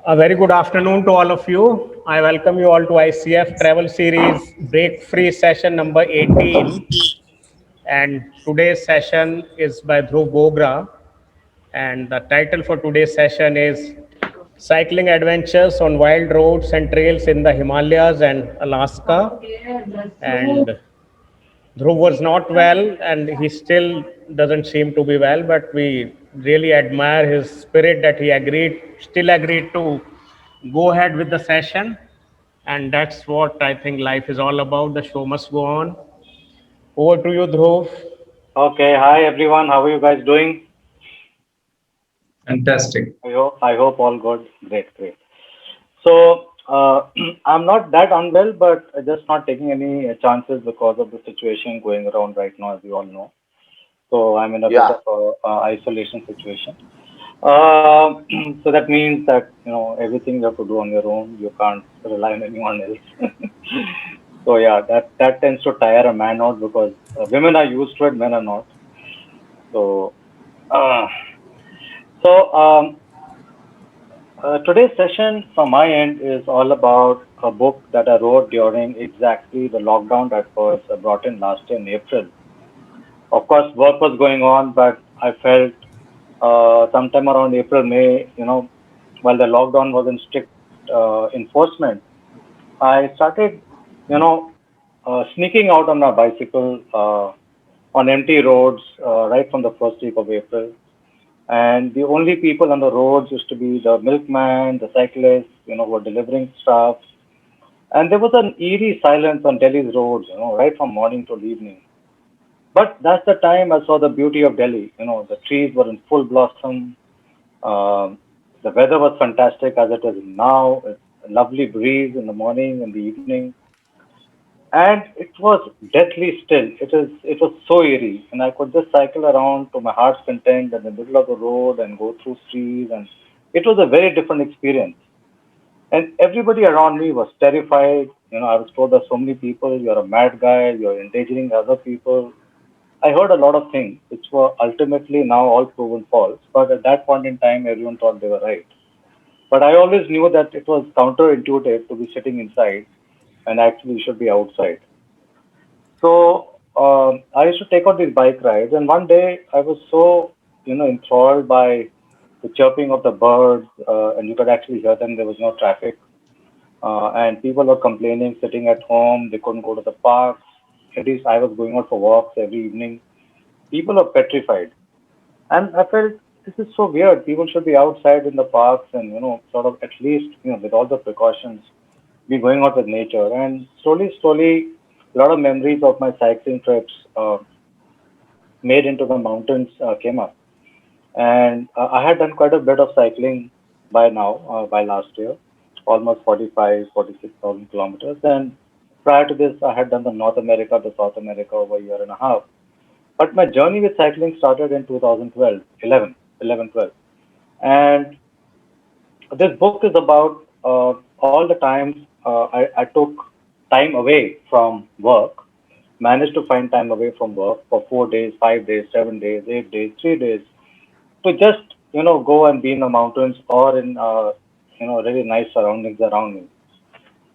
A very good afternoon to all of you. I welcome you all to ICF Travel Series Break Free Session number 18. And today's session is by Dhruv Bogra. And the title for today's session is Cycling Adventures on Wild Roads and Trails in the Himalayas and Alaska. And Dhruv was not well, and he still doesn't seem to be well, but we really admire his spirit that still agreed to go ahead with the session. And that's what I think life is all about. The show must go on. Over to you, Dhruv. Okay, hi everyone. How are you guys doing? Fantastic. I hope all good. Great, great. So I'm not that unwell, but just not taking any chances because of the situation going around right now, as you all know. So I'm in a bit Yeah, of a isolation situation. Uh, so that means that everything you have to do on your own. You can't rely on anyone else. So yeah, that tends to tire a man out because women are used to it, men are not. So. Uh, so today's session from my end is all about a book that I wrote during exactly the lockdown that was brought in last year in April. Of course, work was going on, but I felt sometime around April, May, while the lockdown was in strict enforcement, I started, you know, sneaking out on my bicycle on empty roads right from the first week of April. And the only people on the roads used to be the milkman, the cyclists, who were delivering stuff. And there was an eerie silence on Delhi's roads, right from morning till evening. But that's the time I saw the beauty of Delhi. The trees were in full blossom. Um, the weather was fantastic as it is now. It's a lovely breeze in the morning and the evening. And it was deathly still. It was so eerie. And I could just cycle around to my heart's content in the middle of the road and go through trees, and it was a very different experience. And everybody around me was terrified. I was told by so many people, you're a mad guy, you're endangering other people. I heard a lot of things which were ultimately now all proven false. But at that point in time, everyone thought they were right. But I always knew that it was counterintuitive to be sitting inside and actually should be outside. So I used to take out these bike rides, and one day I was so enthralled by the chirping of the birds, and you could actually hear them. There was no traffic, and people were complaining, sitting at home. They couldn't go to the parks. At least I was going out for walks every evening. People are petrified, and I felt this is so weird. People should be outside in the parks and sort of at least with all the precautions, be going out with nature. And slowly, slowly, a lot of memories of my cycling trips made into the mountains came up. And I had done quite a bit of cycling by now, by last year, almost 45, 46,000 kilometers. And prior to this, I had done the North America, the South America over a year and a half. But my journey with cycling started in 2012, 11, 12. And this book is about all the times I took time away from work, managed to find time away from work for 4 days, 5 days, 7 days, 8 days, 3 days, to just go and be in the mountains or in really nice surroundings around me.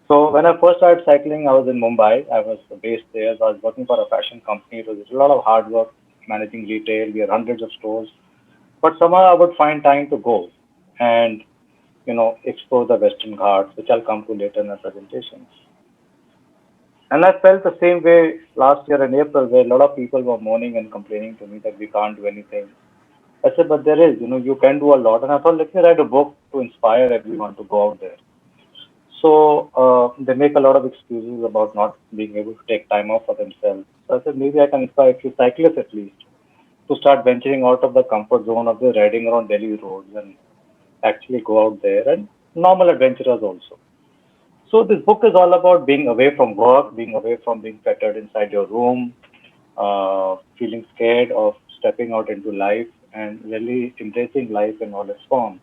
So when I first started cycling, I was in Mumbai. I was based there. So I was working for a fashion company. It was a lot of hard work managing retail. We had hundreds of stores, but somehow I would find time to go and explore the Western Ghats, which I'll come to later in the presentation. And I felt the same way last year in April, where a lot of people were moaning and complaining to me that we can't do anything. I said, but there is, you can do a lot. And I thought, let me write a book to inspire everyone to go out there. So they make a lot of excuses about not being able to take time off for themselves. So I said, maybe I can inspire a few cyclists at least to start venturing out of the comfort zone of the riding around Delhi roads and actually go out there, and normal adventurers also. So this book is all about being away from work, being away from being fettered inside your room, feeling scared of stepping out into life and really embracing life in all its forms.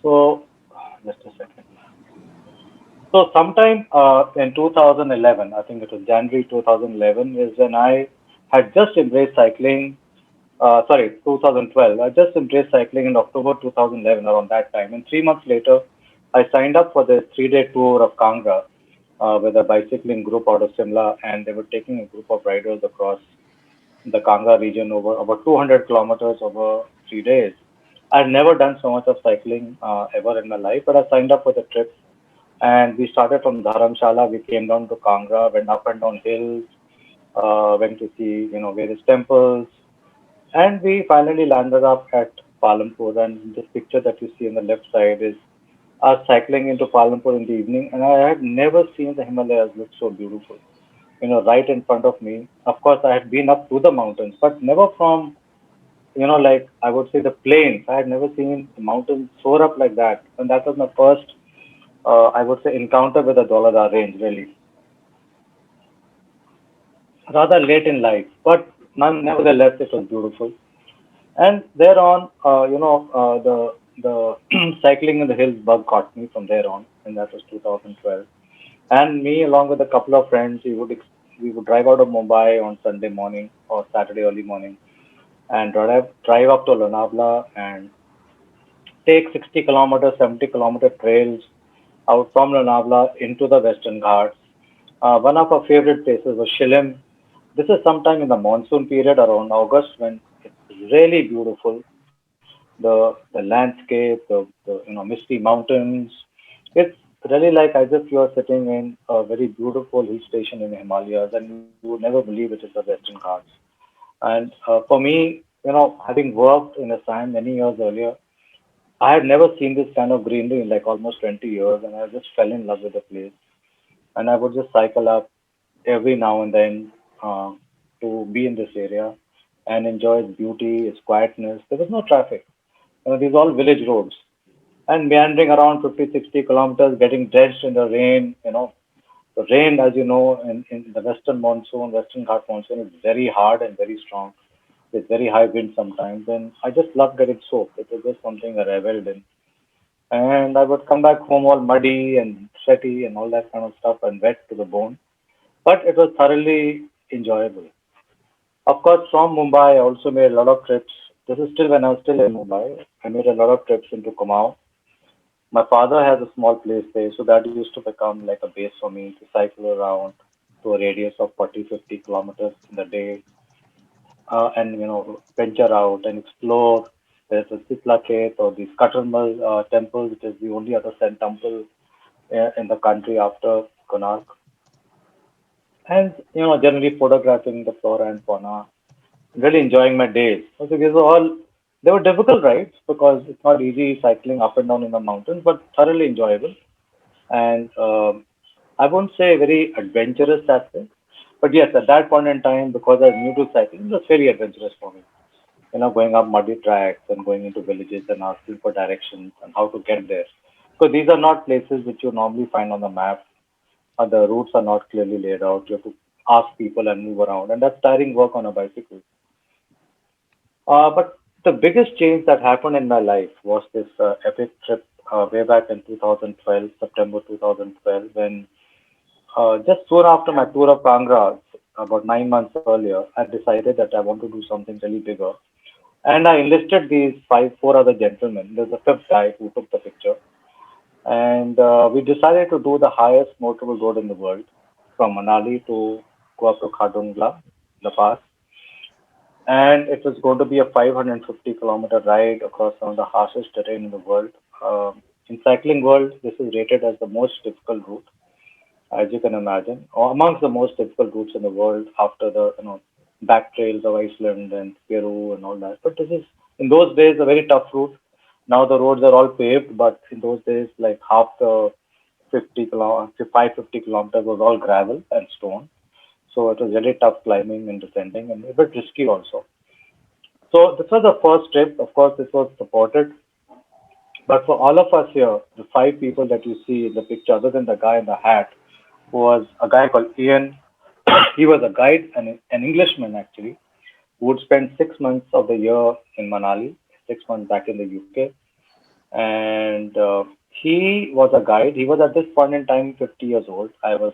So just a second. So sometime in 2011, I think it was January 2011, is when I had just embraced cycling sorry, 2012. I just embraced cycling in October 2011, around that time. And 3 months later, I signed up for the 3 day tour of Kangra with a bicycling group out of Simla, and they were taking a group of riders across the Kanga region over about 200 kilometers over 3 days. I've never done so much of cycling ever in my life, but I signed up for the trip, and we started from Dharamshala. We came down to Kangra, went up and down hills, went to see various temples, and we finally landed up at Palampur. And this picture that you see on the left side is us cycling into Palampur in the evening. And I had never seen the Himalayas look so beautiful, right in front of me. Of course, I had been up to the mountains, but never from, like I would say the plains. I had never seen the mountains soar up like that. And that was my first, I would say, encounter with the Dollar range, really. Rather late in life, but nevertheless, it was beautiful. And thereon, the cycling in the hills bug caught me from there on, and that was 2012. And me, along with a couple of friends, we would drive out of Mumbai on Sunday morning or Saturday early morning, and drive up to Lonavala and take 60 kilometer, 70-kilometer trails out from Lonavala into the Western Ghats. One of our favorite places was Shilim. This is sometime in the monsoon period around August when it's really beautiful. The landscape, the misty mountains. It's really like as if you are sitting in a very beautiful hill station in the Himalayas, and you would never believe it is the Western Ghats. And for me, having worked in Assam many years earlier, I had never seen this kind of greenery in like almost 20 years, and I just fell in love with the place. And I would just cycle up every now and then uh, to be in this area and enjoy its beauty, its quietness. There was no traffic. These are all village roads. And meandering around 50, 60 kilometers, getting drenched in the rain. The rain, as you know, in the western monsoon, Western Ghat monsoon, is very hard and very strong. With very high wind sometimes. And I just loved getting soaked. It was just something I reveled in. And I would come back home all muddy and sweaty and all that kind of stuff and wet to the bone. But it was thoroughly enjoyable. Of course, from Mumbai, I also made a lot of trips. This is still when I was still in Mumbai. I made a lot of trips into Kumaon. My father has a small place there, so that used to become like a base for me to cycle around to a radius of 40, 50 kilometers in the day, and venture out and explore. There's a Sitlakhet or the Skatarmal temple, which is the only other Zen temple in the country after Konark, and generally photographing the flora and fauna, really enjoying my days. So these were all they were difficult rides because it's not easy cycling up and down in the mountains, but thoroughly enjoyable. And I won't say very adventurous aspect, but yes, at that point in time, because I was new to cycling, it was very adventurous for me. Going up muddy tracks and going into villages and asking for directions and how to get there. Because these are not places which you normally find on the map. The routes are not clearly laid out. You have to ask people and move around, and that's tiring work on a bicycle. But the biggest change that happened in my life was this epic trip way back in 2012, September 2012, when just soon after my tour of Kangra, about 9 months earlier, I decided that I want to do something really bigger. And I enlisted these four other gentlemen. There's a fifth guy who took the picture. And we decided to do the highest motorable road in the world from Manali to go up to Khardungla, the pass. And it was going to be a 550-kilometer ride across some of the harshest terrain in the world. In cycling world, this is rated as the most difficult route, as you can imagine, or amongst the most difficult routes in the world after the back trails of Iceland and Peru and all that. But this is in those days a very tough route. Now the roads are all paved, but in those days, like half the 550 kilometers was all gravel and stone. So it was really tough climbing and descending and a bit risky also. So this was the first trip. Of course, this was supported. But for all of us here, the five people that you see in the picture, other than the guy in the hat, who was a guy called Ian. He was a guide, an Englishman actually, who would spend 6 months of the year in Manali, 6 months back in the UK. And he was a guide. He was at this point in time 50 years old. I was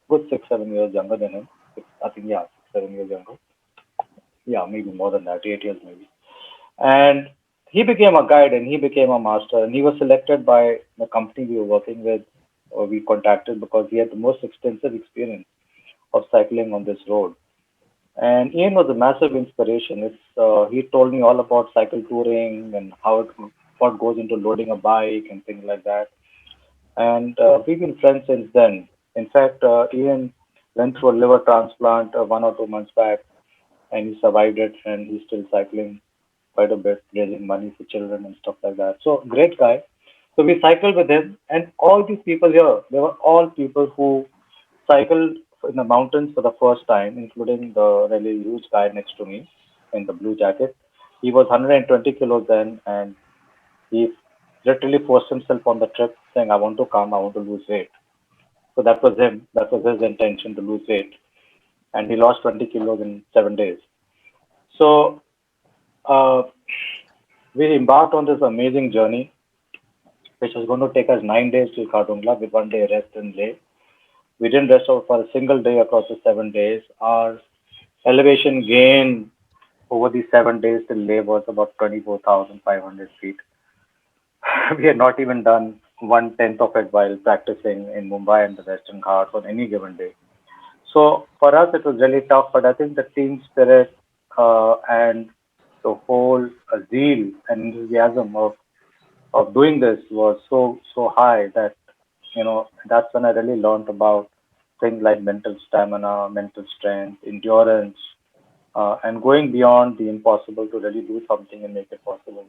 good 6, 7 years younger than him. I think, yeah, 6, 7 years younger. Yeah, maybe more than that, 8 years maybe. And he became a guide and he became a master. And he was selected by the company we were working with, or we contacted because he had the most extensive experience of cycling on this road. And Ian was a massive inspiration. He told me all about cycle touring and what goes into loading a bike and things like that. And we've been friends since then. In fact, Ian went through a liver transplant 1 or 2 months back, and he survived it, and he's still cycling quite a bit, raising money for children and stuff like that. So great guy. So we cycled with him, and all these people here, they were all people who cycled in the mountains for the first time, including the really huge guy next to me in the blue jacket. He was 120 kilos then, and he literally forced himself on the trip, saying, "I want to come, I want to lose weight." So that was him. That was his intention to lose weight, and he lost 20 kilos in 7 days. So uh, we embarked on this amazing journey, which was going to take us 9 days to Khardungla with 1 day rest in Leh. We didn't rest over for a single day across the 7 days. Our elevation gain over these 7 days till Leh was about 24,500 feet. We had not even done 1/10 of it while practicing in Mumbai and the Western Ghats on any given day. So for us, it was really tough, but I think the team spirit and the whole zeal and enthusiasm of doing this was so high that that's when I really learned about things like mental stamina, mental strength, endurance, and going beyond the impossible to really do something and make it possible.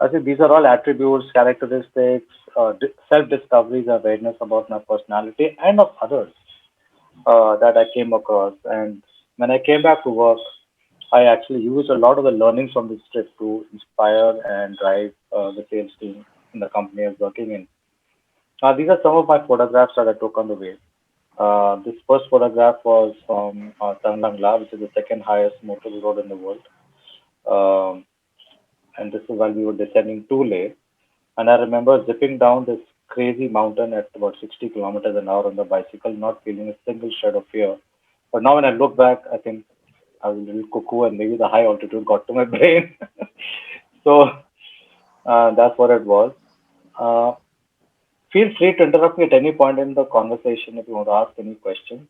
I think these are all attributes, characteristics, self-discoveries, awareness about my personality and of others that I came across. And when I came back to work, I actually used a lot of the learnings from this trip to inspire and drive the sales team in the company I was working in. These are some of my photographs that I took on the way. This first photograph was from Tanlangla, which is the second highest motorway road in the world. Um, and this is while we were descending to Leh. And I remember zipping down this crazy mountain at about 60 kilometers an hour on the bicycle, not feeling a single shred of fear. But now when I look back, I think I was a little cuckoo and maybe the high altitude got to my brain. So that's what it was. Uh, Feel free to interrupt me at any point in the conversation if you want to ask any questions.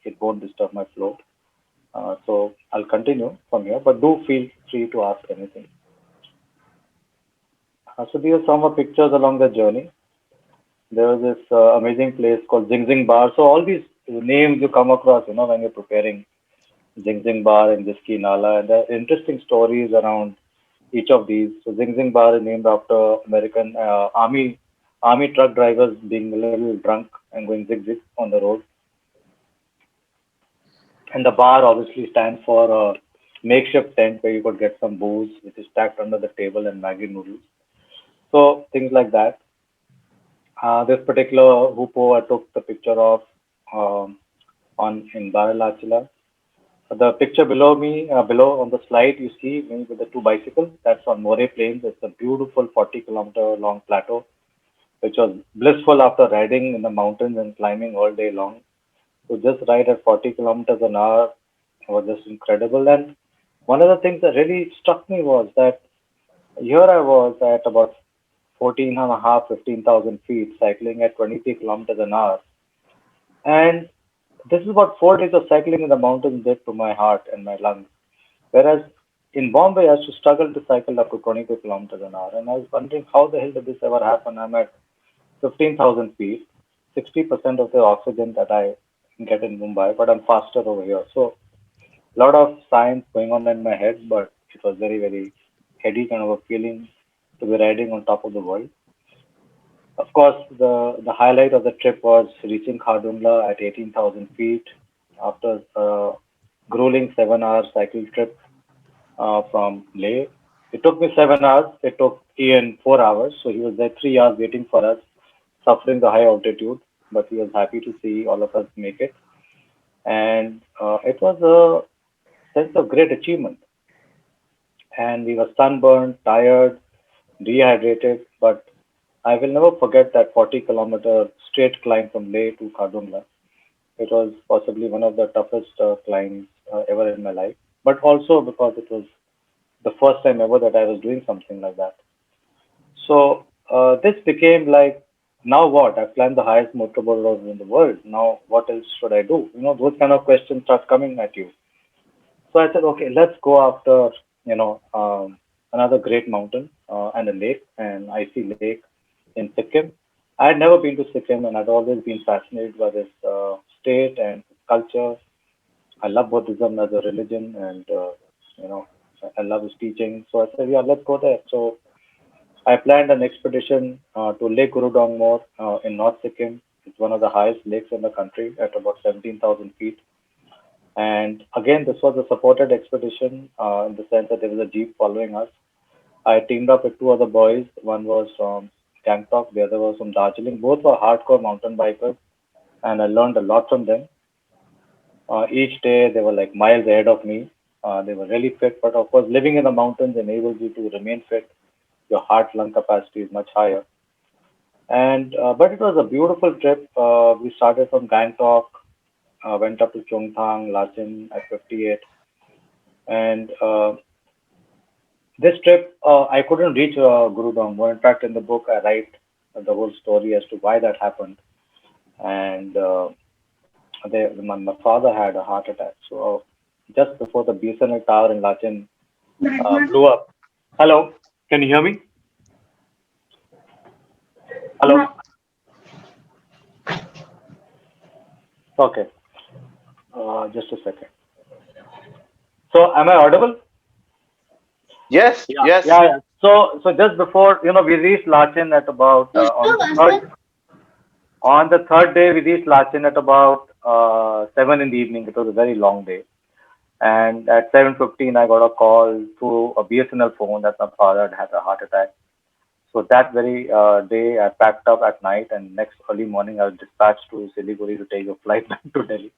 It won't disturb my flow. So I'll continue from here, but do feel free to ask anything. So these are some of the pictures along the journey. There was this amazing place called Zing Zing Bar. So all these names you come across, when you're preparing Zing Zing Bar and Jiski Nala, and there are interesting stories around each of these. So Zing Zing Bar is named after American army truck drivers being a little drunk and going zig zig on the road. And the bar obviously stands for a makeshift tent where you could get some booze, which is stacked under the table, and Maggi noodles. So things like that. This particular hoopo I took the picture of um, on in Baralachila. The picture below me, below on the slide, you see me with the two bicycles. That's on Moray Plains. It's a beautiful 40-kilometer long plateau, which was blissful after riding in the mountains and climbing all day long. To just ride at 40 kilometers an hour was just incredible. And one of the things that really struck me was that here I was at about 14 and a half, 15,000 feet, cycling at 23 kilometers an hour. And this is what 4 days of cycling in the mountains did to my heart and my lungs. Whereas in Bombay, I used to struggle to cycle up to 22 kilometers an hour. And I was wondering, how the hell did this ever happen? I'm at 15,000 feet, 60% of the oxygen that I get in Mumbai, but I'm faster over here. So a lot of science going on in my head, but it was very, very heady kind of a feeling to be riding on top of the world. Of course, the highlight of the trip was reaching Khardungla at 18,000 feet after a grueling 7 hour cycle trip from Leh. It took me 7 hours. It took Ian 4 hours. So he was there 3 hours waiting for us, suffering the high altitude. But he was happy to see all of us make it. And it was a sense of great achievement. And we were sunburned, tired, dehydrated. But I will never forget that 40-kilometer straight climb from Leh to Khardungla. It was possibly one of the toughest climbs ever in my life. but also because it was the first time ever that I was doing something like that. So this became like, now what? I've climbed the highest motorboat road in the world. Now what else should I do? Those kind of questions start coming at you. So I said, okay, let's go after, another great mountain and a lake, an icy lake in Sikkim. I had never been to Sikkim, and I'd always been fascinated by this state and culture. I love Buddhism as a religion, and you know, I love his teaching. So I said, yeah, let's go there. So I planned an expedition to Lake Gurudongmor in North Sikkim. It's one of the highest lakes in the country at about 17,000 feet. And again, this was a supported expedition in the sense that there was a jeep following us. I teamed up with two other boys. One was from Gangtok, the other was from Darjeeling. Both were hardcore mountain bikers, and I learned a lot from them. Each day, they were like miles ahead of me. They were really fit, but of course, living in the mountains enables you to remain fit. Your heart lung capacity is much higher. And but it was a beautiful trip. We started from Gangtok, went up to Chungthang, Lachin at 58, and this trip, I couldn't reach Guru Dongmo. In fact, in the book, I write the whole story as to why that happened. And my father had a heart attack. So just before the BSNL tower in Lachin blew up. Hello, can you hear me? Hello. Okay. Just a second. So am I audible? Yes, Yeah, yeah, yes. yeah. So just before, we reached Lachin at about on the third day, we reached Lachin at about 7 in the evening. It was a very long day. And at 7:15, I got a call through a BSNL phone that my father had had a heart attack. So that very day, I packed up at night, and next early morning, I was dispatched to Siliguri to take a flight back to Delhi.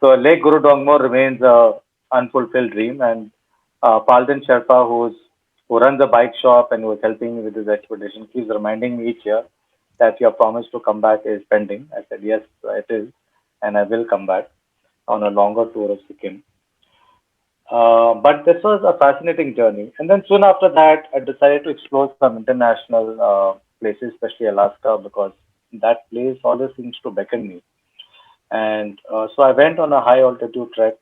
So Lake Guru Dongmo remains a unfulfilled dream, and Palden Sherpa, who runs a bike shop and who is helping me with this expedition, keeps reminding me each year that your promise to come back is pending. I said yes, it is, and I will come back on a longer tour of Sikkim. But this was a fascinating journey. And then soon after that, I decided to explore some international places, especially Alaska, because that place always seems to beckon me. And so I went on a high altitude trek.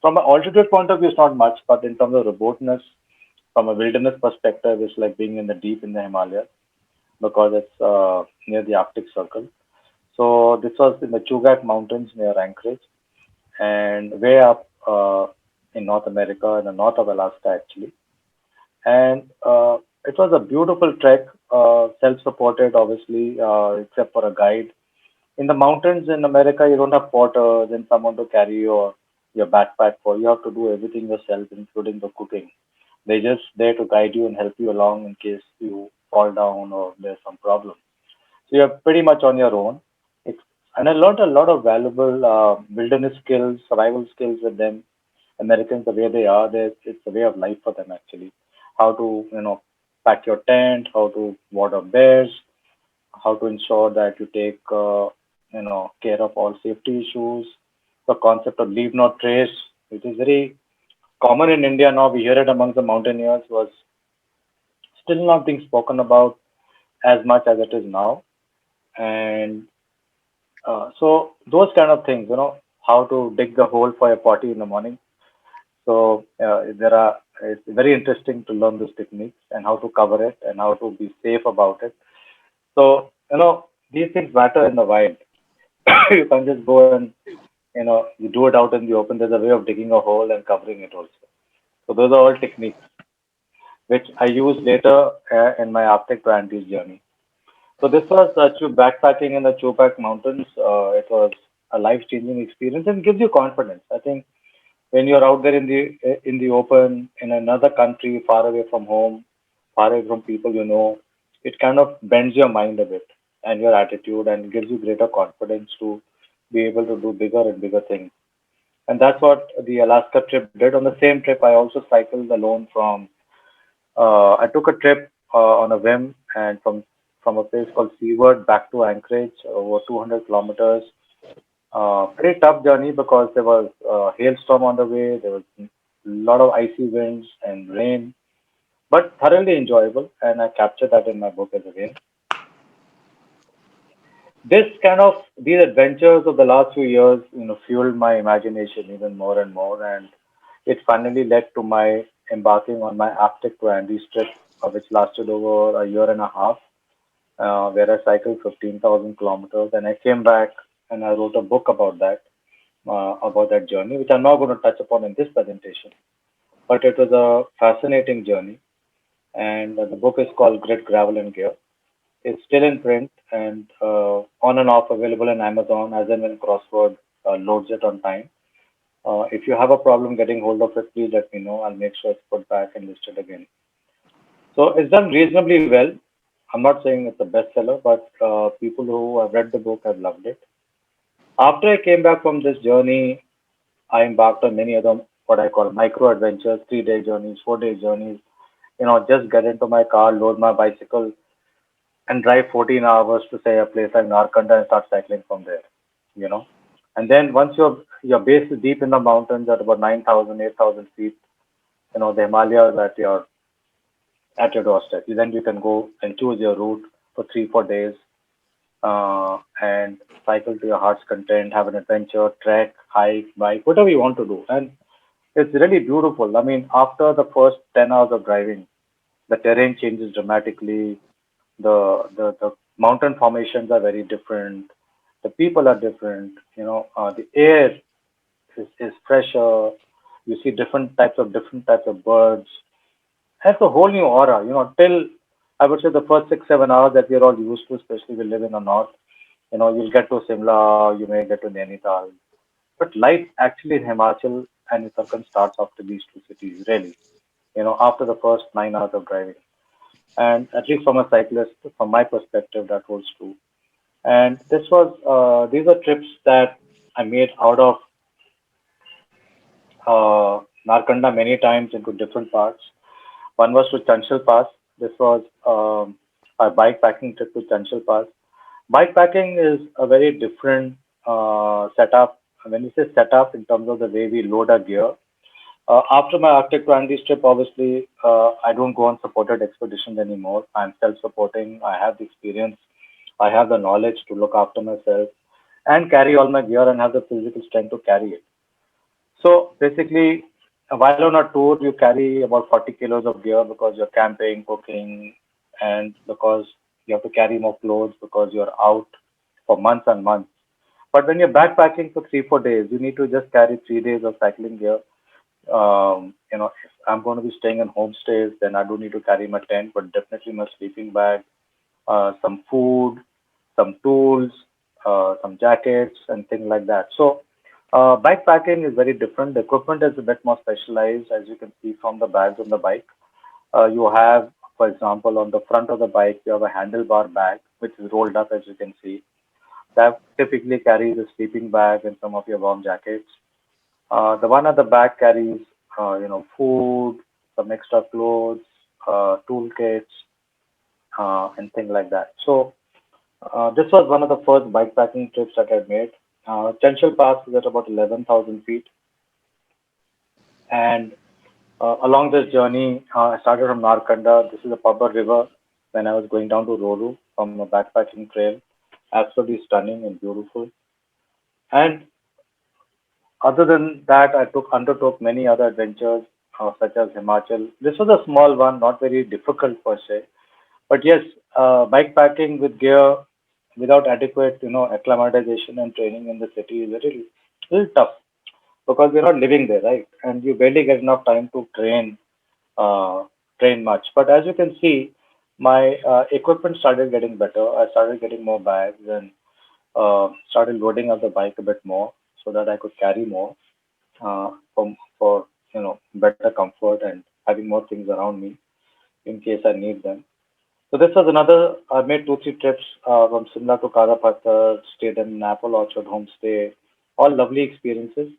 From an altitude point of view, it's not much, but in terms of robustness, from a wilderness perspective, it's like being in the deep in the Himalayas because it's near the Arctic Circle. So this was in the Chugach Mountains near Anchorage and way up in North America, in the north of Alaska, actually. And it was a beautiful trek, self-supported, obviously, except for a guide. In the mountains in America, you don't have porters and someone to carry your backpack for. You have to do everything yourself, including the cooking. They're just there to guide you and help you along in case you fall down or there's some problem. So you're pretty much on your own. It's, and I learned a lot of valuable wilderness skills, survival skills with them. Americans, the way they are, it's a way of life for them actually. How to, pack your tent, how to ward off bears, how to ensure that you take, care of all safety issues. The concept of leave not trace, which is very common in India now. We hear it among the mountaineers, was still not being spoken about as much as it is now. And so those kind of things, how to dig the hole for your potty in the morning. So it's very interesting to learn those techniques and how to cover it and how to be safe about it. So, these things matter in the wild. You can't just go and, you do it out in the open. There's a way of digging a hole and covering it also. So those are all techniques which I use later in my Arctic to Andes journey. So this was backpacking in the Chupak Mountains. It was a life-changing experience and gives you confidence. I think when you're out there in the open in another country, far away from home, far away from people it kind of bends your mind a bit and your attitude and gives you greater confidence to be able to do bigger and bigger things. And that's what the Alaska trip did. On the same trip, I also cycled alone from. I took a trip on a whim and from a place called Seward back to Anchorage, over 200 kilometers. Pretty tough journey because there was hailstorm on the way. There was a lot of icy winds and rain, but thoroughly enjoyable. And I captured that in my book as again. This kind of these adventures of the last few years, fueled my imagination even more and more, and it finally led to my embarking on my Arctic to Andes trip, which lasted over a year and a half, where I cycled 15,000 kilometers, and I came back and I wrote a book about that journey, which I'm not going to touch upon in this presentation. But it was a fascinating journey, and the book is called Grit, Gravel, and Gear. It's still in print and on and off available on Amazon as and when Crossword loads it on time. If you have a problem getting hold of it, please let me know. I'll make sure it's put back and listed again. So it's done reasonably well. I'm not saying it's a bestseller, but people who have read the book have loved it. After I came back from this journey, I embarked on many other what I call micro adventures, 3 day journeys, 4 day journeys. Just get into my car, load my bicycle, and drive 14 hours to say a place like Narkanda and start cycling from there. You know, and then once your base is deep in the mountains at about 9,000, 8,000 feet, the Himalayas at your doorstep. Then you can go and choose your route for 3, 4 days and cycle to your heart's content, have an adventure, trek, hike, bike, whatever you want to do. And it's really beautiful. I mean, after the first 10 hours of driving, the terrain changes dramatically. The mountain formations are very different. The people are different. The air is fresher. You see different types of birds. It's a whole new aura. Till I would say the first 6, 7 hours that we're all used to, especially we live in the north. You'll get to Simla, you may get to Nainital, but life actually in Himachal and Uttarakhand starts after these two cities, really. After the first 9 hours of driving. And at least from a cyclist, from my perspective, that holds true. And these are trips that I made out of Narkanda many times into different parts. One was to Chanchal Pass. This was a bike packing trip to Chanchal Pass. Bike packing is a very different setup. When you say setup, in terms of the way we load our gear, after my Arctic to Andes trip, obviously, I don't go on supported expeditions anymore. I'm self-supporting. I have the experience. I have the knowledge to look after myself and carry all my gear and have the physical strength to carry it. So basically, while on a tour, you carry about 40 kilos of gear because you're camping, cooking, and because you have to carry more clothes because you're out for months and months. But when you're backpacking for 3, 4 days, you need to just carry 3 days of cycling gear. If I'm going to be staying in homestays, then I do need to carry my tent, but definitely my sleeping bag, some food, some tools, some jackets, and things like that. So, bikepacking is very different. The equipment is a bit more specialized, as you can see from the bags on the bike. You have, for example, on the front of the bike, you have a handlebar bag, which is rolled up, as you can see. That typically carries a sleeping bag and some of your warm jackets. The one at the back carries, food, some extra clothes, toolkits, and things like that. So this was one of the first bikepacking trips that I made. Chanchal Pass is at about 11,000 feet, and along this journey, I started from Narkanda. This is a Pabba river. When I was going down to Roru from a backpacking trail, absolutely stunning and beautiful. And other than that, I undertook many other adventures, such as Himachal. This was a small one, not very difficult per se. But yes, bikepacking with gear without adequate, acclimatization and training in the city is little tough because you're not living there, right? And you barely get enough time to uh, train much. But as you can see, my equipment started getting better. I started getting more bags and started loading up the bike a bit more so that I could carry more for better comfort and having more things around me in case I need them. So this was another. I made 2, 3 trips from Simla to Karapathar, stayed in an apple orchard homestay. All lovely experiences.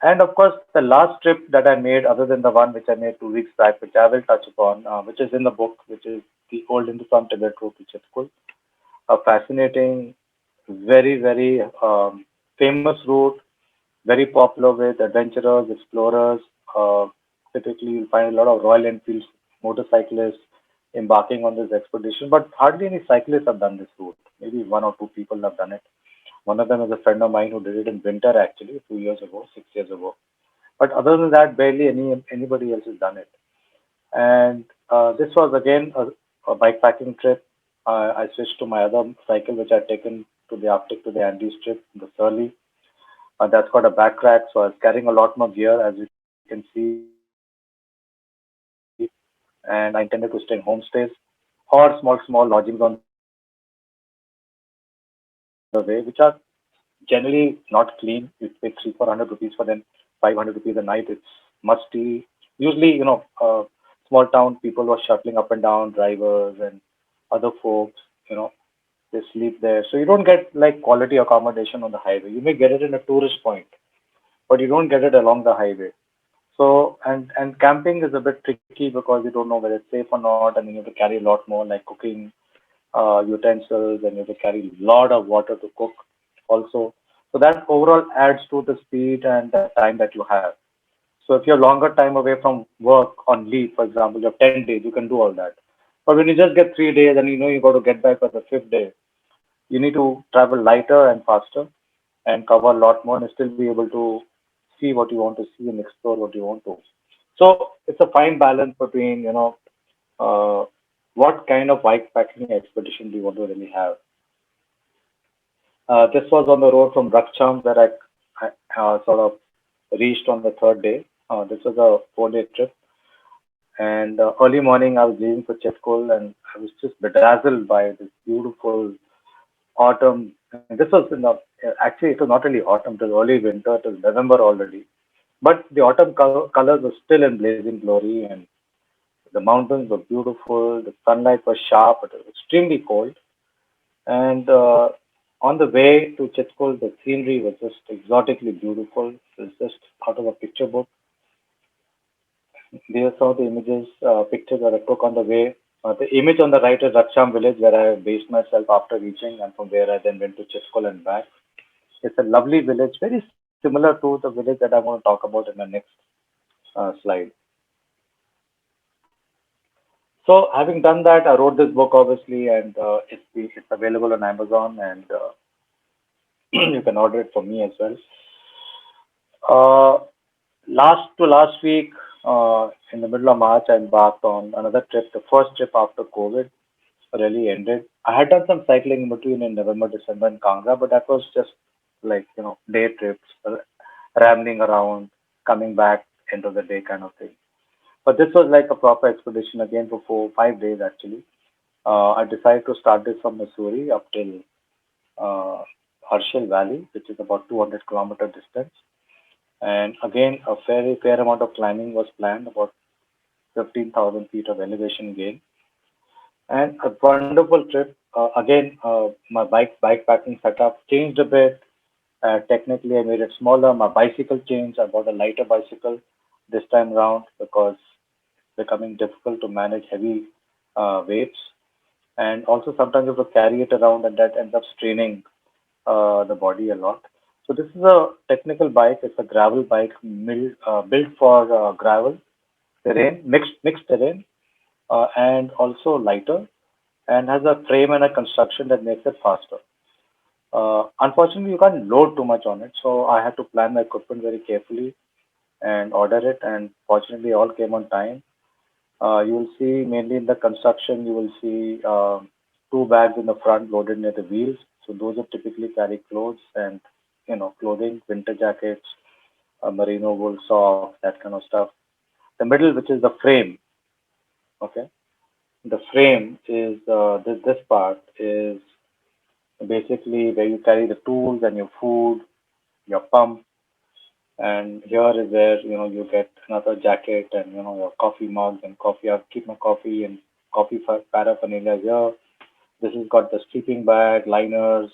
And of course, the last trip that I made, other than the one which I made 2 weeks back, which I will touch upon, which is in the book, which is the Old Hindustan Tibet Route to Chitkul. A fascinating, very famous route, very popular with adventurers, explorers. Uh, Typically, you'll find a lot of Royal Enfield motorcyclists embarking on this expedition, but hardly any cyclists have done this route. Maybe one or two people have done it. One of them is a friend of mine who did it in winter, actually, 2 years ago, 6 years ago. But other than that, barely anybody else has done it. And this was again a bike packing trip. I switched to my other cycle, which I'd taken to the Arctic to the Andes trip, the Surly. That's got a back rack, so I was carrying a lot more gear, as you can see. And I intended to stay in homestays or small lodgings on the way, which are generally not clean. You pay 300-400 rupees for them, 500 rupees a night. It's musty. Usually, small town people were shuttling up and down, drivers and other folks. They sleep there, so you don't get like quality accommodation on the highway. You may get it in a tourist point, but you don't get it along the highway. So and camping is a bit tricky because you don't know whether it's safe or not, and you have to carry a lot more like cooking utensils, and you have to carry a lot of water to cook also. So that overall adds to the speed and the time that you have. So if you're longer time away from work on leave, for example, you have 10 days, you can do all that. But when you just get 3 days and you know you got to get back by the fifth day, you need to travel lighter and faster and cover a lot more and still be able to see what you want to see and explore what you want to. So it's a fine balance between, uh, what kind of bikepacking expedition do you want to really have. This was on the road from Rakcham where I sort of reached on the third day. This was a 4 day trip. And early morning, I was leaving for Chetkul, and I was just bedazzled by this beautiful autumn. And this was in the actually it was not really autumn; it was early winter. It was November already, but the autumn colors were still in blazing glory, and the mountains were beautiful. The sunlight was sharp. It was extremely cold, and on the way to Chetkul, the scenery was just exotically beautiful. It was just out of a picture book. These are some of the pictures that I took on the way. The image on the right is Raksham village, where I based myself after reaching, and from where I then went to Chitkul and back. It's a lovely village, very similar to the village that I want to talk about in the next slide. So, having done that, I wrote this book, obviously, and it's available on Amazon, and you can order it from me as well. Uh, last week, in the middle of March, I embarked on another trip, the first trip after COVID really ended. I had done some cycling in between in November, December in Kangra, but that was just like, day trips, rambling around, coming back end of the day kind of thing. But this was like a proper expedition again for 5 days actually. I decided to start this from Missouri up till uh, Herschel Valley, which is about 200-kilometer distance. And again, a very fair amount of climbing was planned, about 15,000 feet of elevation gain, and a wonderful trip. Again, my bike packing setup changed a bit. Technically, I made it smaller. My bicycle changed. I bought a lighter bicycle this time around because it's becoming difficult to manage heavy weights. And also, sometimes you have to carry it around, and that ends up straining the body a lot. So this is a technical bike. It's a gravel bike built for gravel terrain, mixed terrain, and also lighter, and has a frame and a construction that makes it faster. Unfortunately, you can't load too much on it, so I had to plan my equipment very carefully and order it. And fortunately, all came on time. You will see mainly in the construction, you will see two bags in the front loaded near the wheels. So those are typically carry clothes and clothing, winter jackets, merino wool socks, that kind of stuff. The middle, which is the frame, okay. The frame is this part is basically where you carry the tools and your food, your pump, and here is where you get another jacket and your coffee mugs and coffee. I keep my coffee and paraphernalia here. This has got the sleeping bag, liners,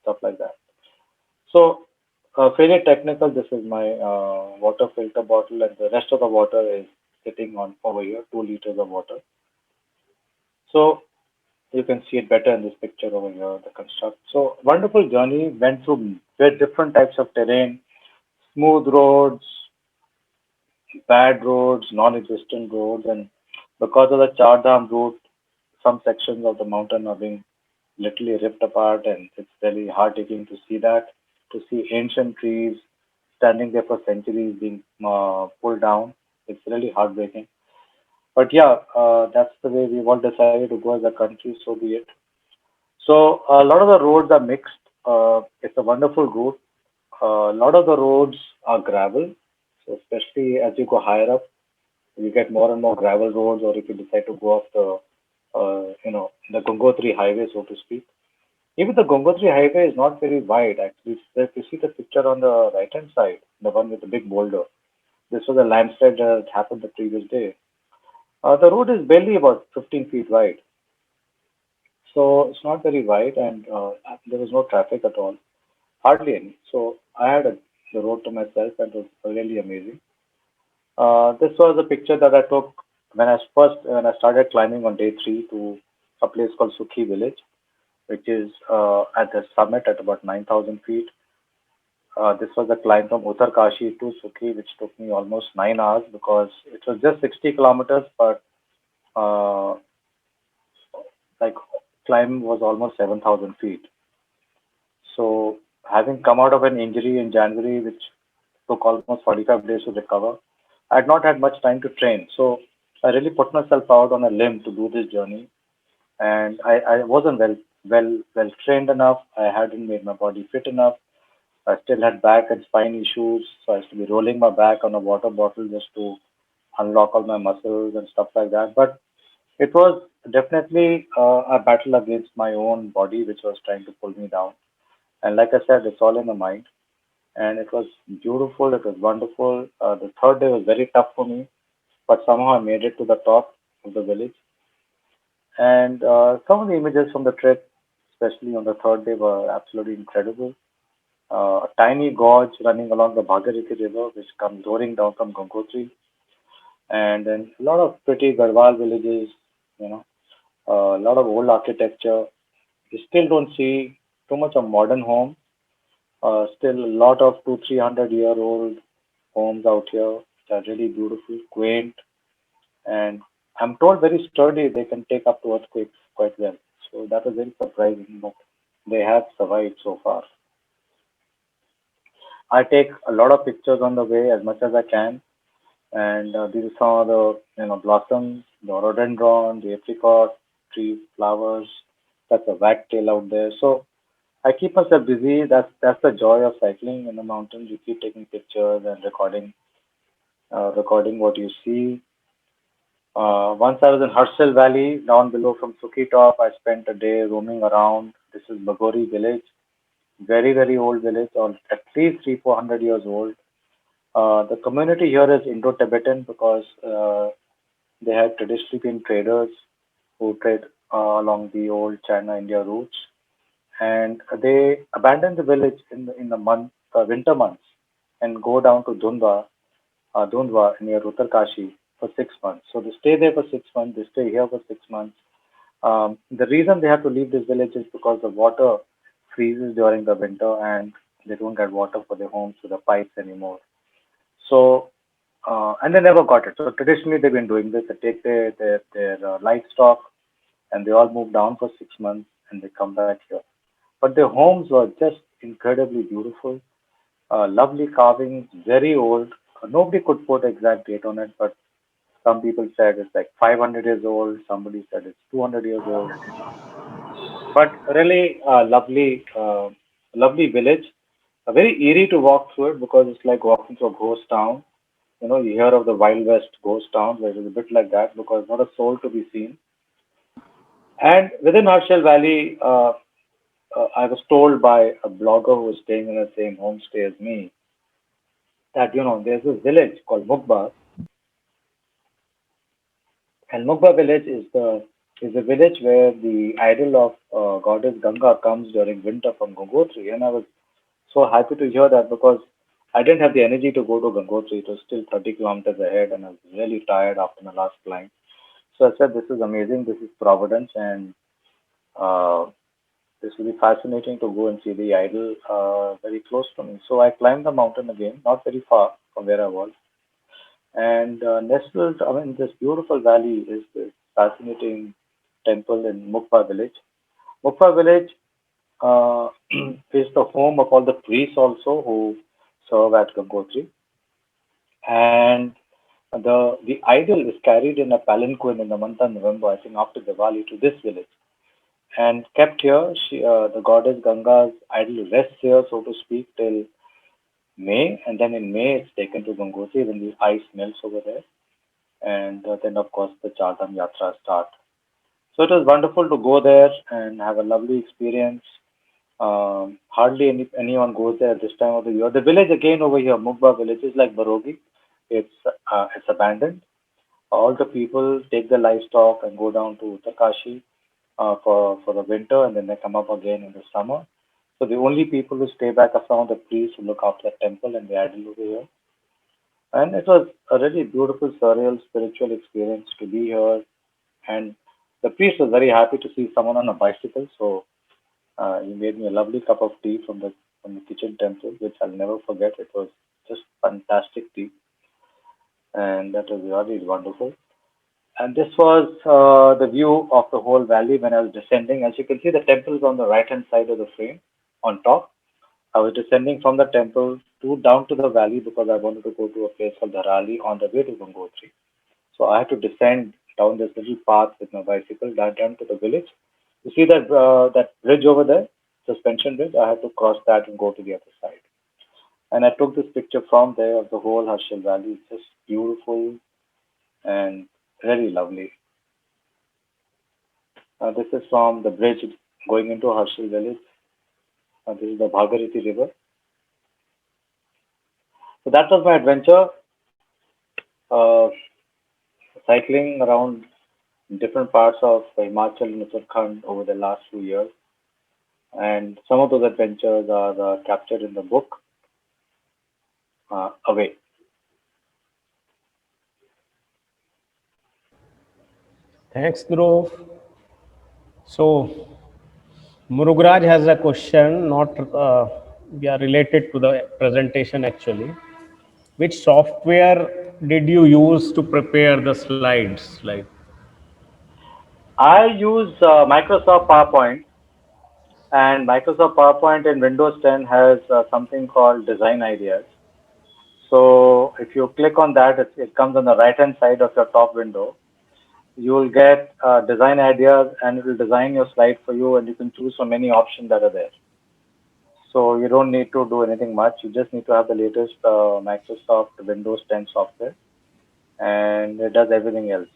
stuff like that. So fairly technical. This is my water filter bottle, and the rest of the water is sitting on over here, 2 liters of water. So You can see it better in this picture over here, the construct. So wonderful journey, went through very different types of terrain, smooth roads, bad roads, non-existent roads, and because of the Char Dham route, some sections of the mountain are being literally ripped apart, and it's really heartaking to see that, to see ancient trees standing there for centuries being pulled down. It's really heartbreaking. But yeah, that's the way we've all decided to go as a country, so be it. So a lot of the roads are mixed. It's a wonderful route. A lot of the roads are gravel, so especially as you go higher up, you get more and more gravel roads, or if you decide to go off the Gangotri highway, so to speak. Even the Gangotri highway is not very wide, actually. If you see the picture on the right hand side, the one with the big boulder, this was a landslide that happened the previous day. The road is barely about 15 feet wide, so it's not very wide, and there was no traffic at all, hardly any. So I had the road to myself, and it was really amazing. This was a picture that I took when I started climbing on day three to a place called Sukhi village, which is at the summit at about 9,000 feet. This was a climb from Uttarkashi to Sukhi, which took me almost 9 hours because it was just 60 kilometers, but uh, like climb was almost 7,000 feet. So having come out of an injury in January, which took almost 45 days to recover, I had not had much time to train. So I really put myself out on a limb to do this journey, and I wasn't well trained enough. I hadn't made my body fit enough. I still had back and spine issues, so I used to be rolling my back on a water bottle just to unlock all my muscles and stuff like that. But it was definitely a battle against my own body, which was trying to pull me down. And like I said, it's all in the mind. And it was beautiful. It was wonderful. The third day was very tough for me, but somehow I made it to the top of the village. And some of the images from the trip, especially on the third day, were absolutely incredible. A tiny gorge running along the Bhagirathi River, which comes roaring down from Gangotri, and then a lot of pretty Garhwal villages, you know, a lot of old architecture. You still don't see too much of modern home. Still a lot of 200-300-year-old homes out here which are really beautiful, quaint, and I'm told very sturdy. They can take up to earthquakes quite well. So that was very surprising, but they have survived so far. I take a lot of pictures on the way as much as I can, and these are some of the blossoms, the rhododendron, the apricot tree flowers. That's a wagtail out there. So I keep myself busy. That's the joy of cycling in the mountains. You keep taking pictures and recording what you see. Once I was in Harshal Valley, down below from Suki Top, I spent a day roaming around. This is Bagori village, very old village, or at least 300-400 years old. The community here is Indo-Tibetan because they have traditionally been traders who trade along the old China-India routes, and they abandon the village in the winter months and go down to Dundwa near Uttarkashi for 6 months. So they stay there for 6 months. They stay here for 6 months. The reason they have to leave this village is because the water freezes during the winter and they don't get water for their homes with the pipes anymore. So and they never got it. So traditionally they've been doing this. They take their livestock and they all move down for 6 months and they come back here. But their homes were just incredibly beautiful, lovely carvings, very old. Nobody could put exact date on it, but some people said it's like 500 years old. Somebody said it's 200 years old. But really lovely village. Very eerie to walk through it because it's like walking through a ghost town. You hear of the Wild West ghost towns, where it is a bit like that because not a soul to be seen. And within Harshal Valley, I was told by a blogger who was staying in the same homestay as me that there's this village called Mukba, and Mukba village is a village where the idol of goddess Ganga comes during winter from Gangotri, and I was so happy to hear that because I didn't have the energy to go to Gangotri. It was still 30 kilometers ahead, and I was really tired after my last climb. So I said, "This is amazing. This is Providence," and Uh, this will be fascinating to go and see the idol very close to me. So I climbed the mountain again, not very far from where I was. And nestled, I mean, this beautiful valley is this fascinating temple in Mukpa village. Mukpa village uh, is the home of all the priests also who serve at Gangotri. And the idol is carried in a palanquin in the month of November, I think after Diwali, to this village and kept here. The goddess Ganga's idol rests here, so to speak, till May, and then in May it's taken to Gangotri when the ice melts over there, and then of course the Chardham Yatra start. So it was wonderful to go there and have a lovely experience. Hardly anyone goes there at this time of the year. The village again over here, Mugba village, is like Barogi. It's abandoned. All the people take their livestock and go down to Uttarkashi for the winter, and then they come up again in the summer. So the only people who stay back are some of the priests who look after the temple and the idol over here. And it was a really beautiful, surreal, spiritual experience to be here. And the priest was very happy to see someone on a bicycle, so he made me a lovely cup of tea from the kitchen temple, which I'll never forget. It was just fantastic tea, and that was really wonderful. And this was the view of the whole valley when I was descending. As you can see, the temple is on the right hand side of the frame on top. I was descending from the temple to down to the valley because I wanted to go to a place called Dharali on the way to Gangotri. So I had to descend down this little path with my bicycle down to the village. You see that bridge over there, suspension bridge. I had to cross that and go to the other side. And I took this picture from there of the whole Harshil Valley. It's just beautiful and really lovely. This is from the bridge going into Harshil village. This is the Bhagirathi river. So that was my adventure, uh, cycling around different parts of Himachal and Uttarakhand over the last few years. And some of those adventures are captured in the book Away. Thanks, Dhruv. So, Murugraj has a question, not yeah, related to the presentation actually. Which software did you use to prepare the slides? Like, I use Microsoft PowerPoint, and Microsoft PowerPoint in Windows 10 has something called Design Ideas. So if you click on that, it comes on the right hand side of your top window. You will get design ideas, and it will design your slide for you, and you can choose from many options that are there. So you don't need to do anything much. You just need to have the latest Microsoft Windows 10 software, and it does everything else.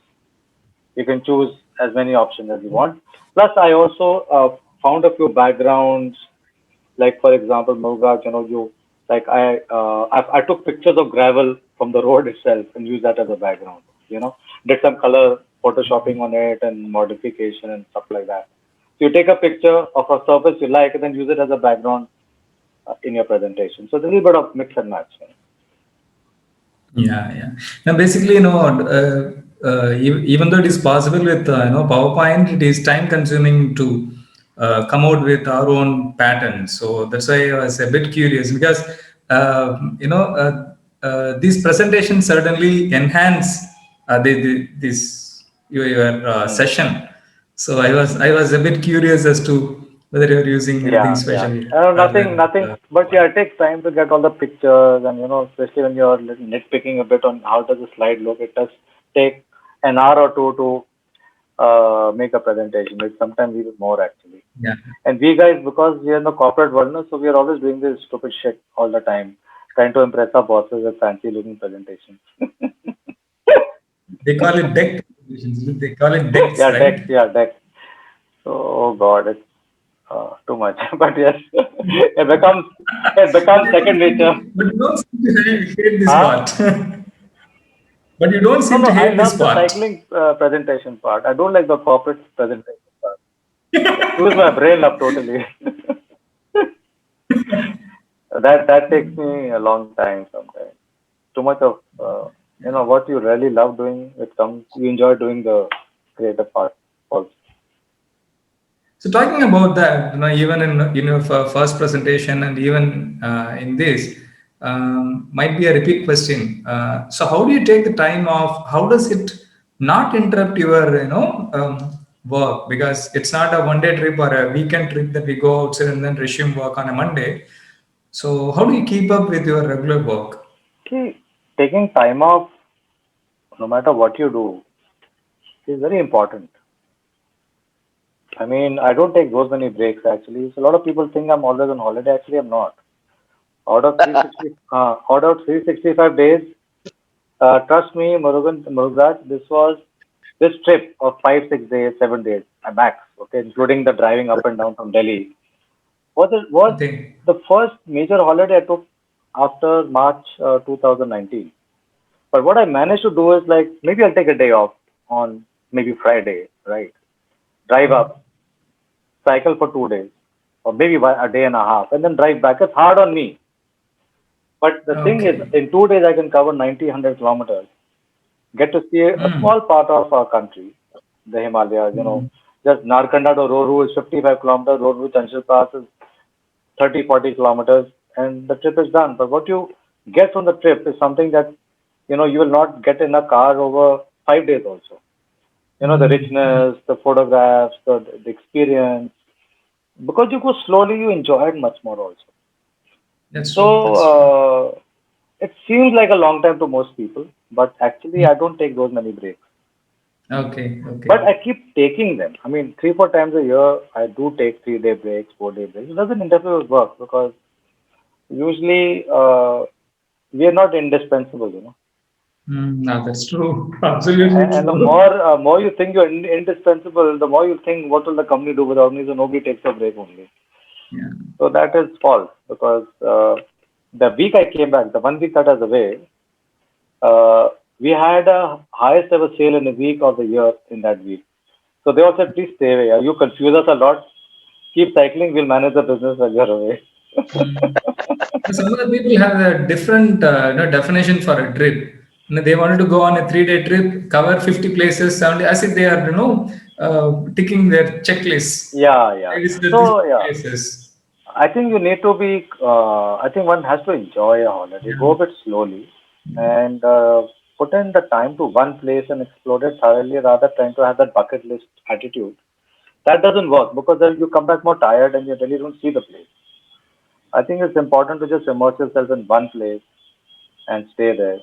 You can choose as many options as you want. Plus, I also found a few backgrounds, like for example, Muruga, I took pictures of gravel from the road itself and used that as a background. Did some color photoshopping on it and modification and stuff like that. So you take a picture of a surface you like and then use it as a background in your presentation. So there's a bit of mix and match. Yeah, yeah. Now, basically, even though it is possible with PowerPoint, it is time consuming to come out with our own patterns. So that's why I was a bit curious because these presentations certainly enhance this your Hmm. session. So I was a bit curious as to whether you're using anything Yeah, yeah. special Nothing, rather than nothing. But yeah, it takes time to get all the pictures, and especially when you're nitpicking a bit on how does the slide look, it does take an hour or two to make a presentation. Maybe sometimes even more actually. yeah. And we guys, because we're in the corporate world, no, so we are always doing this stupid shit all the time, trying to impress our bosses with fancy looking presentations. They call it deck presentations. They call it decks, Yeah, right? decks, yeah, decks. So, oh God, it's too much. But yes, it becomes second nature. But you don't seem to hate this Huh? part. But you don't No, seem no, to I hate this love the part. cycling presentation part. I don't like the corporate presentation part. It chews my brain up totally. That takes me a long time sometimes. Too much of what you really love doing. It comes. You enjoy doing the creative part also. So talking about that, even in your first presentation and even in this, might be a repeat question. So how do you take the time off? How does it not interrupt your work? Because it's not a one day trip or a weekend trip that we go outside and then resume work on a Monday. So how do you keep up with your regular work? See, taking time off, no matter what you do, is very important. I mean, I don't take those many breaks actually. So a lot of people think I'm always on holiday. Actually, I'm not. Out of 365 days, trust me, Murugan, this trip of 5, 6 days, 7 days, max, okay, including the driving up and down from Delhi, was Okay. the first major holiday I took after March 2019. But what I managed to do is like maybe I'll take a day off on maybe Friday, right? Drive up, cycle for 2 days, or maybe a day and a half, and then drive back. It's hard on me. But the thing is, Okay. in 2 days, I can cover 90, 100 kilometers, get to see a Mm. small part of our country, the Himalayas, Mm. just Narkanda to Roru is 55 kilometers, Roru Chanchal Pass is 30, 40 kilometers, and the trip is done. But what you get from the trip is something that, you will not get in a car over 5 days also. The Mm. Mm. richness, the photographs, the experience. Because you go slowly, you enjoy it much more also. That's So, true. That's true. it seems like a long time to most people, but actually, I don't take those many breaks. Okay. But Okay. I keep taking them. I mean, 3, 4 times a year, I do take 3 day breaks, 4 day breaks. It doesn't interfere with work because usually we are not indispensable. Mm, no, that's true. Absolutely And the true. more you think you're indispensable, the more you think what will the company do without me? So nobody takes a break only. Yeah. So that is false because the week I came back, the 1 week that I was away, uh, we had a highest ever sale in a week of the year in that week. So they all said, please stay away. You confuse us a lot. Keep cycling. We'll manage the business while you're away. Mm. Some of the people have a different definition for a trip. They wanted to go on a 3 day trip, cover 50 places, 70, as if they are, ticking their checklist. Yeah, yeah. I visited these So yeah, places. I think you need to be. I think one has to enjoy a holiday. Yeah. Go a bit slowly and put in the time to one place and explore it thoroughly, rather trying to have that bucket list attitude. That doesn't work because then you come back more tired and you really don't see the place. I think it's important to just immerse yourself in one place and stay there.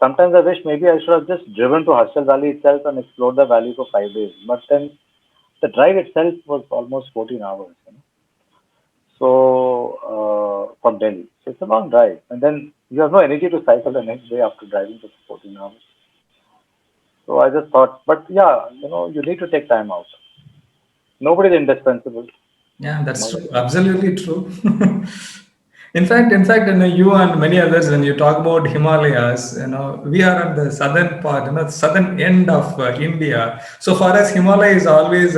Sometimes I wish maybe I should have just driven to Harshal Valley itself and explored the valley for 5 days. But then the drive itself was almost 14 hours. So from Delhi, so it's a long drive, and then you have no energy to cycle the next day after driving for 14 hours. So I just thought, but yeah, you need to take time out. Nobody's indispensable. Yeah, that's true. Nobody. Absolutely true. In fact, you and many others, when you talk about Himalayas, we are on the southern part, southern end of India. So for us, Himalaya is always,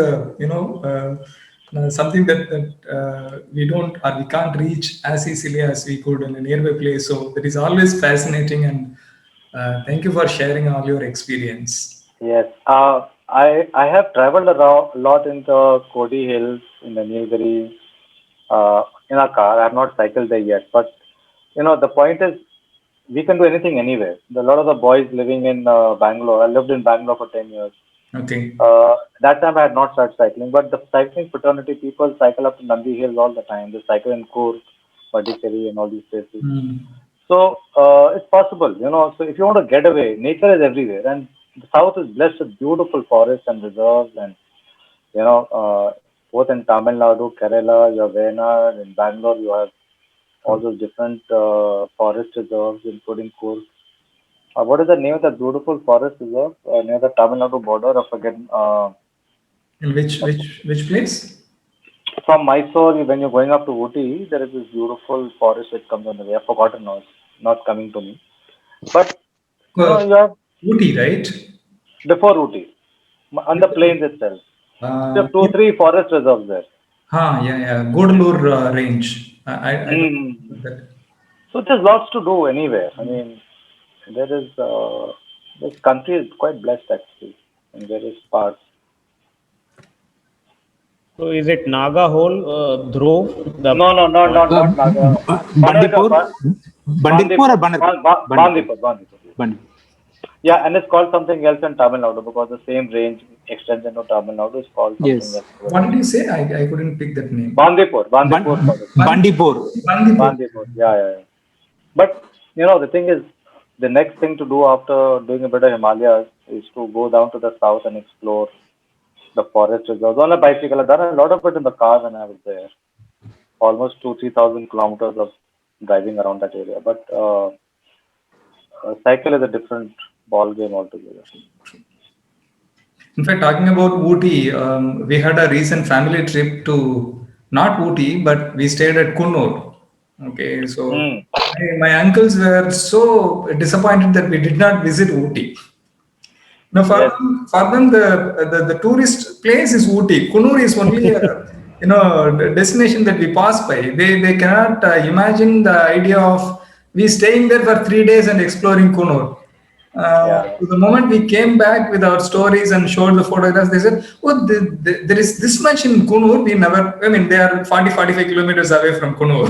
something that we don't or we can't reach as easily as we could in a nearby place. So that is always fascinating, and thank you for sharing all your experience. Yes. I have traveled around a lot in the Kodi Hills in the Nilgiris in a car. I have not cycled there yet, but the point is we can do anything anywhere. A lot of the boys living in Bangalore. I lived in Bangalore for 10 years. Okay. That time I had not started cycling, but the cycling fraternity people cycle up to Nandi Hills all the time. They cycle in Coorg, Madikeri, and all these places. Mm. So it's possible. So if you want to get away, nature is everywhere, and the south is blessed with beautiful forests and reserves, and you know, uh, both in Tamil Nadu, Kerala, you have Wayanad, in Bangalore, you have all those different forest reserves, including Coorg. What is the name of the beautiful forest reserve near the Tamil Nadu border? I forget. In which place? From Mysore, when you're going up to Ooty, there is this beautiful forest that comes on the way. I've forgotten now. It's not coming to me. But, Uh, you have Ooty, right? before Ooty, on the plains itself. You have two, Yeah. three forest reserves there. Yeah, yeah. Godalur range. I don't Mm. know that. So there's lots to do anywhere. I mean, there is, this country is quite blessed actually in various parts. So is it Naga Hole, Dhruv? The No, no, no, not Naga. One of the Bandipur, Bandipur or Bandipur, Bandipur, Bandipur. Yes. Bandipur. Yeah, and it's called something else in Tamil Nadu because the same range extension of Tamil Nadu is called something Yes, else. What did you say? I couldn't pick that name. Bandipur for the Bandipur. Bandipur. Bandipur. Yeah, yeah, yeah. But the thing is, the next thing to do after doing a bit of Himalayas is to go down to the south and explore the forest reserves on a bicycle. I've done a lot of it in the car when I was there. Almost 2-3 thousand kilometers of driving around that area. But a cycle is a different ball game altogether. In fact, talking about Ooty, we had a recent family trip to not Ooty, but we stayed at Kunnur. Okay, so Hmm. my uncles were so disappointed that we did not visit Ooty. Now, Yes. for them, the tourist place is Ooty. Kunur is only a destination that we pass by. They cannot imagine the idea of we staying there for 3 days and exploring Kunur. Yeah. The moment we came back with our stories and showed the photographs, they said, "Oh, there is this much in Kunur. We never. I mean, they are 40-45 kilometers away from Kunur."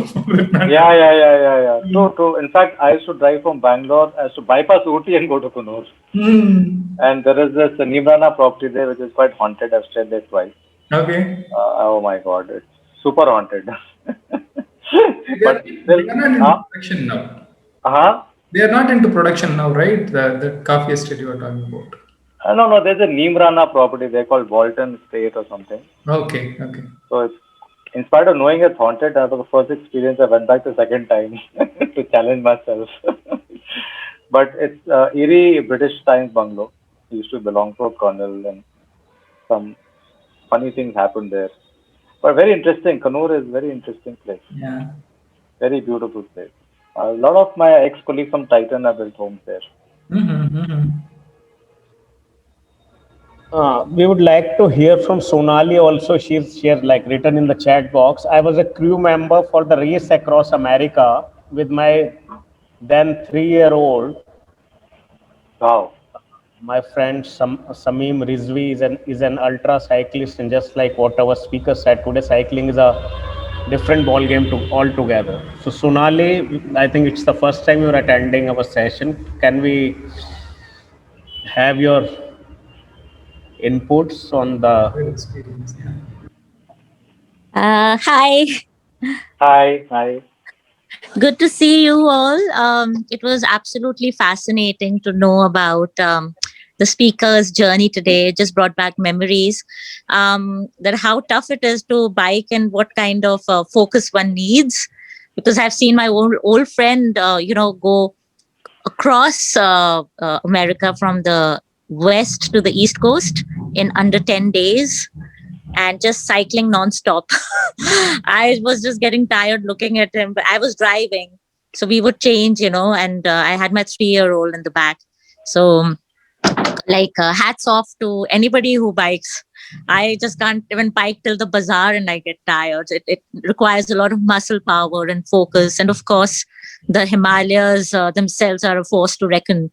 Yeah, yeah, yeah, yeah, yeah. True, true. In fact, I used to drive from Bangalore, I used to bypass Ooty and go to Kannur. Hmm. And there is this Nimrana property there, which is quite haunted. I've stayed there twice. Okay. Oh my God, it's super haunted. But They still, are not into production now. huh? They are not into production now, right? The coffee estate you are talking about. No, no, there's a Nimrana property there called Walton State or something. Okay, okay. So it's, in spite of knowing it's haunted, after the first experience, I went back the second time to challenge myself. But it's eerie British times bungalow. It used to belong to a colonel, and some funny things happened there. But very interesting. Kannur is very interesting place. Yeah. Very beautiful place. A lot of my ex-colleagues from Titan have built homes there. Mm-hmm, mm-hmm. We would like to hear from Sonali also. She has like written in the chat box. I was a crew member for the race across America with my then 3-year-old. Wow. My friend Samim Rizvi is an ultra cyclist, and just like what our speaker said today, cycling is a different ball game to altogether. So Sonali, I think it's the first time you're attending our session. Can we have your inputs on the? Great experience. Yeah. Hi, Hi. Hi. good to see you all. It was absolutely fascinating to know about the speaker's journey today. It just brought back memories that how tough it is to bike and what kind of focus one needs. Because I've seen my old friend, go across America from the west to the east coast in under 10 days and just cycling nonstop. I was just getting tired looking at him, but I was driving. So we would change, and I had my 3-year-old in the back. So, hats off to anybody who bikes. I just can't even bike till the bazaar and I get tired. It requires a lot of muscle power and focus. And of course, the Himalayas themselves are a force to reckon.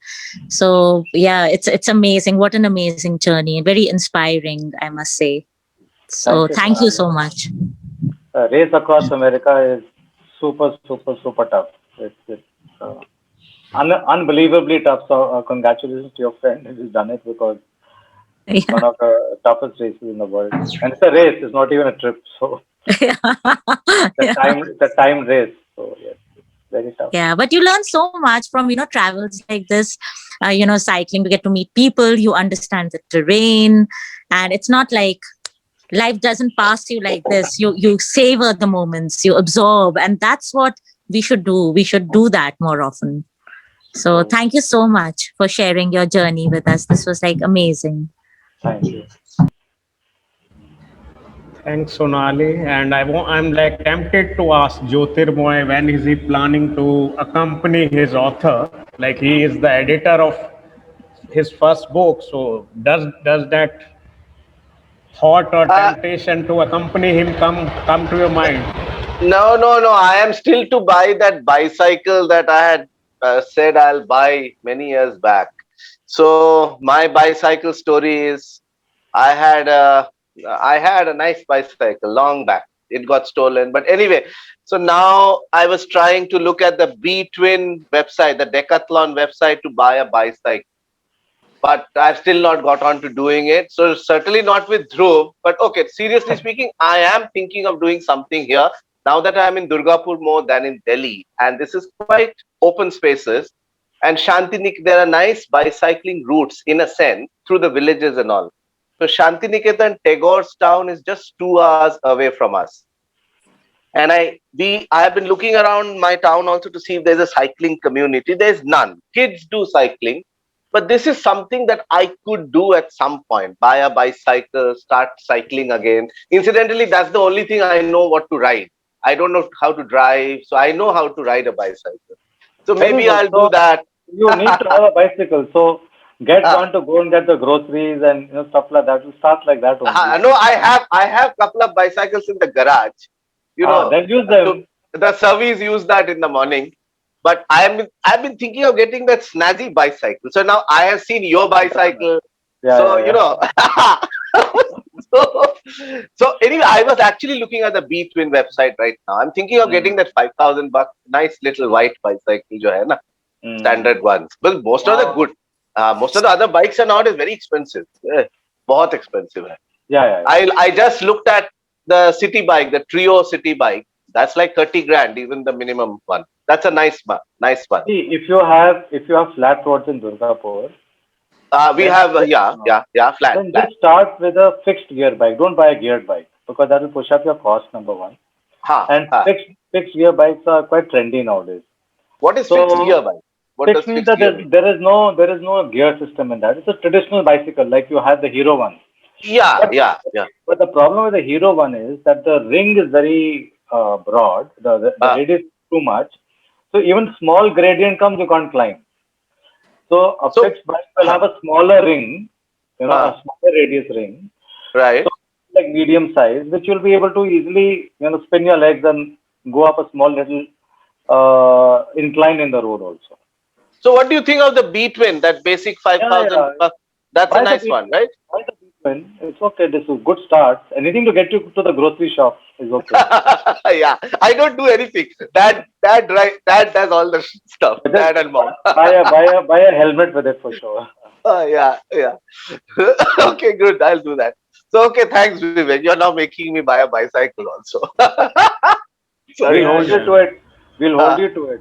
So, yeah, it's amazing. What an amazing journey. Very inspiring, I must say. So Thank you, thank you Sonali. so much. Race across America is super, super, super tough. It's unbelievably tough. So congratulations to your friend who's done it because it's Yeah. one of the toughest races in the world. And it's a race. It's not even a trip. So Yeah. it's a time race. So yes, very tough. Yeah, but you learn so much from travels like this. Cycling, you get to meet people, you understand the terrain, and it's not like life doesn't pass you like this. You savor the moments, you absorb, and that's what we should do. We should do that more often. So So thank you so much for sharing your journey with us. This was like amazing. thank you. Thanks, Sonali. And I'm like tempted to ask Jyotirmoy when is he planning to accompany his author? Like he is the editor of his first book. So does that thought or Uh, temptation to accompany him come to your mind? no, no, no. I am still to buy that bicycle that I had said I'll buy many years back. So my bicycle story is I had I had a nice bicycle long back. It got stolen. But anyway, so now I was trying to look at the B Twin website, the Decathlon website to buy a bicycle. But I've still not got on to doing it. So certainly not with Dhruv. But okay, seriously speaking, I am thinking of doing something here now that I'm in Durgapur more than in Delhi. And this is quite open spaces. And Shantinik, there are nice bicycling routes in a sense through the villages and all. So Shantiniketan, Tagore's town is just 2 hours away from us. And I have been looking around my town also to see if there's a cycling community. There's none. Kids do cycling, but this is something that I could do at some point. Buy a bicycle, start cycling again. Incidentally, that's the only thing I know what to ride. I don't know how to drive, so I know how to ride a bicycle. So Very maybe good. I'll do So that. you need to have a bicycle. So get one to go and get the groceries and stuff like that. You start like that only. No, I have couple of bicycles in the garage. You know, Then use so them. the service use that in the morning. But I've been thinking of getting that snazzy bicycle. So now I have seen your bicycle. Yeah, So yeah, yeah. so, so anyway, I was actually looking at the B Twin website right now. I'm thinking of getting that 5,000 bucks nice little white bicycle, jo hai na, standard ones. But most of the good, most of the other bikes are nowadays very expensive. बहुत expensive hai. Yeah, yeah, yeah. I just looked at the city bike, the Trio city bike. That's like 30 grand, even the minimum one. That's a nice one. Nice one. See, if you have flat roads in Durgapur, We then have flat, then flat. just start with a fixed gear bike. Don't buy a geared bike because that will push up your cost, number one. Ha, And ha. fixed gear bikes are quite trendy nowadays. What is fixed gear So bike? What does fixed means fixed that gear mean? there is no gear system in that. It's a traditional bicycle like you have the Hero one. Yeah, But yeah, yeah. but the problem with the Hero one is that the ring is very broad. The Uh, radius is too much. So even small gradient comes, you can't climb. So a so, fixed bike will have uh, a smaller ring, a smaller radius ring, right. so like medium size, which you'll be able to easily, spin your legs and go up a small little incline in the road also. So, what do you think of the B Twin? That basic Yeah, 5,000 yeah. bucks? That's a Buy the nice big, one, right? buy the big one. It's okay. This is a good start. Anything to get you to the grocery shop is okay. Yeah, I don't do anything. Dad, right? Dad does all the stuff. But just Dad and mom. buy a helmet with it for sure. Yeah, yeah. Okay, good. I'll do that. So, okay, thanks, Vivek. You're now making me buy a bicycle also. We'll Sorry. Yeah, hold you yeah. to it. We'll hold हाँ, you to it.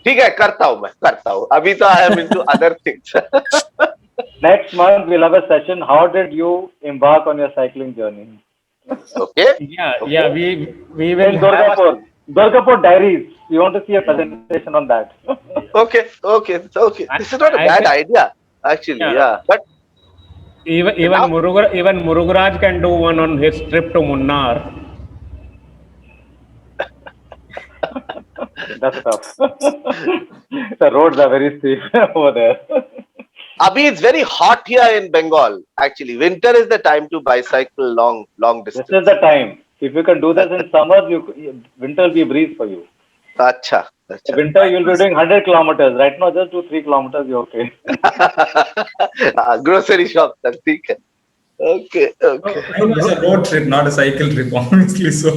ठीक है करता हूँ मैं करता हूँ अभी तो I am into other things Next month we'll have a session. How did you embark on your cycling journey? Okay Yeah, okay yeah. We will In have a Durgapur. Durgapur Diaries. You want to see a presentation on that? Okay okay okay I, this is not a I bad think idea actually yeah. या but Even now Murugaraj can do one on his trip to Munnar. That's tough. The roads are very steep over there. Abhi it's very hot here in Bengal actually winter is the time to bicycle long This is distance the time. If you can do this in summer, winter will be a breeze for you. अच्छा अच्छा Winter you'll be doing 100 kilometers. Right now, just do 3 kilometers. You're okay. Grocery shop तक ठीक है okay okay Mine was a road trip, not a cycle trip, obviously. So,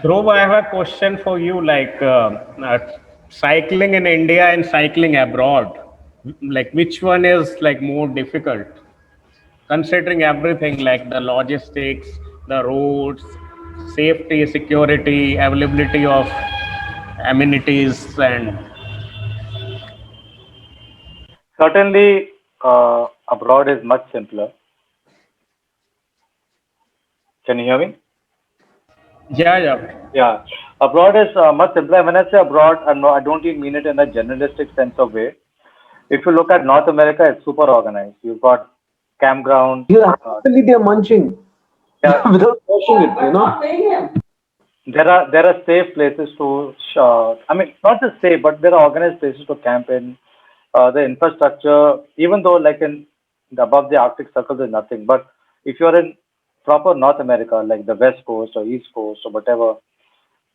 Dhruv, I have a question for you. Like cycling in India and cycling abroad, like which one is like more difficult? Considering everything like the logistics, the roads, safety, security, availability of amenities, and Certainly, abroad is much simpler. Can you hear me? yeah, yeah, Yeah, abroad is much simpler. When I say abroad, I don't even mean it in a generalistic sense of way. If you look at North America, it's super organized. You've got campgrounds. You actually they're munching Yeah, without washing it. there are safe places to. I mean, not just safe, but there are organized places to camp in. The infrastructure, even though like above the Arctic Circle, there's nothing. But if you're in proper North America, like the West Coast or East Coast or whatever,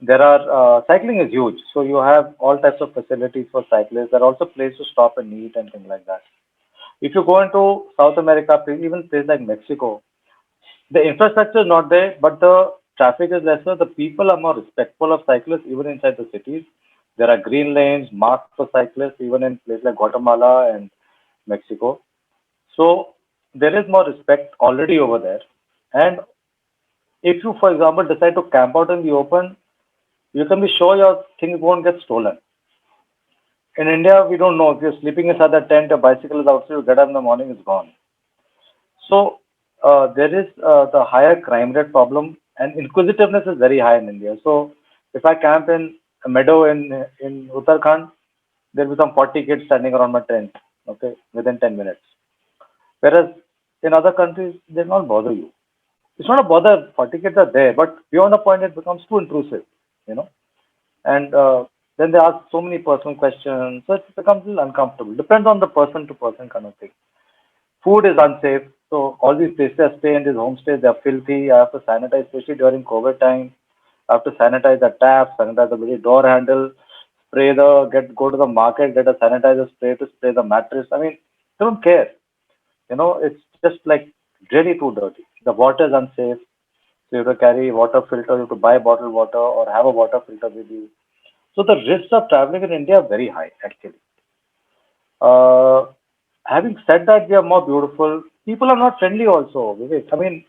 there are cycling is huge. So you have all types of facilities for cyclists. There are also places to stop and eat and things like that. If you go into South America, even places like Mexico, The infrastructure is not there, but the traffic is lesser. The people are more respectful of cyclists, even inside the cities. There are green lanes marked for cyclists, even in places like Guatemala and Mexico. So there is more respect already over there. And if you, for example, decide to camp out in the open, you can be sure your things won't get stolen. In India, we don't know. If you're sleeping inside the tent, your bicycle is outside, you get up in the morning, it's gone. So there is the higher crime rate problem, and inquisitiveness is very high in India. So if I camp in a meadow in Uttarakhand, there'll be some 40 kids standing around my tent, okay, within 10 minutes. Whereas in other countries, they'll not bother you. It's not a bother. 40 kids are there, but beyond a point, it becomes too intrusive, you know. And then they ask so many personal questions, so it becomes a little uncomfortable. Depends on the person to person kind of thing. Food is unsafe. So all these places I stay in, these homestays, they're filthy. I have to sanitize, especially during COVID time. I have to sanitize the tap, sanitize the very door handle, go to the market, get a sanitizer spray to spray the mattress. I mean, they don't care. It's just like really too dirty. The water is unsafe. So you have to carry water filter, you have to buy bottled water or have a water filter with you. So the risks of traveling in India are very high, actually. Uh, Having said that, we are more beautiful. People are not friendly also, Vivek. I mean,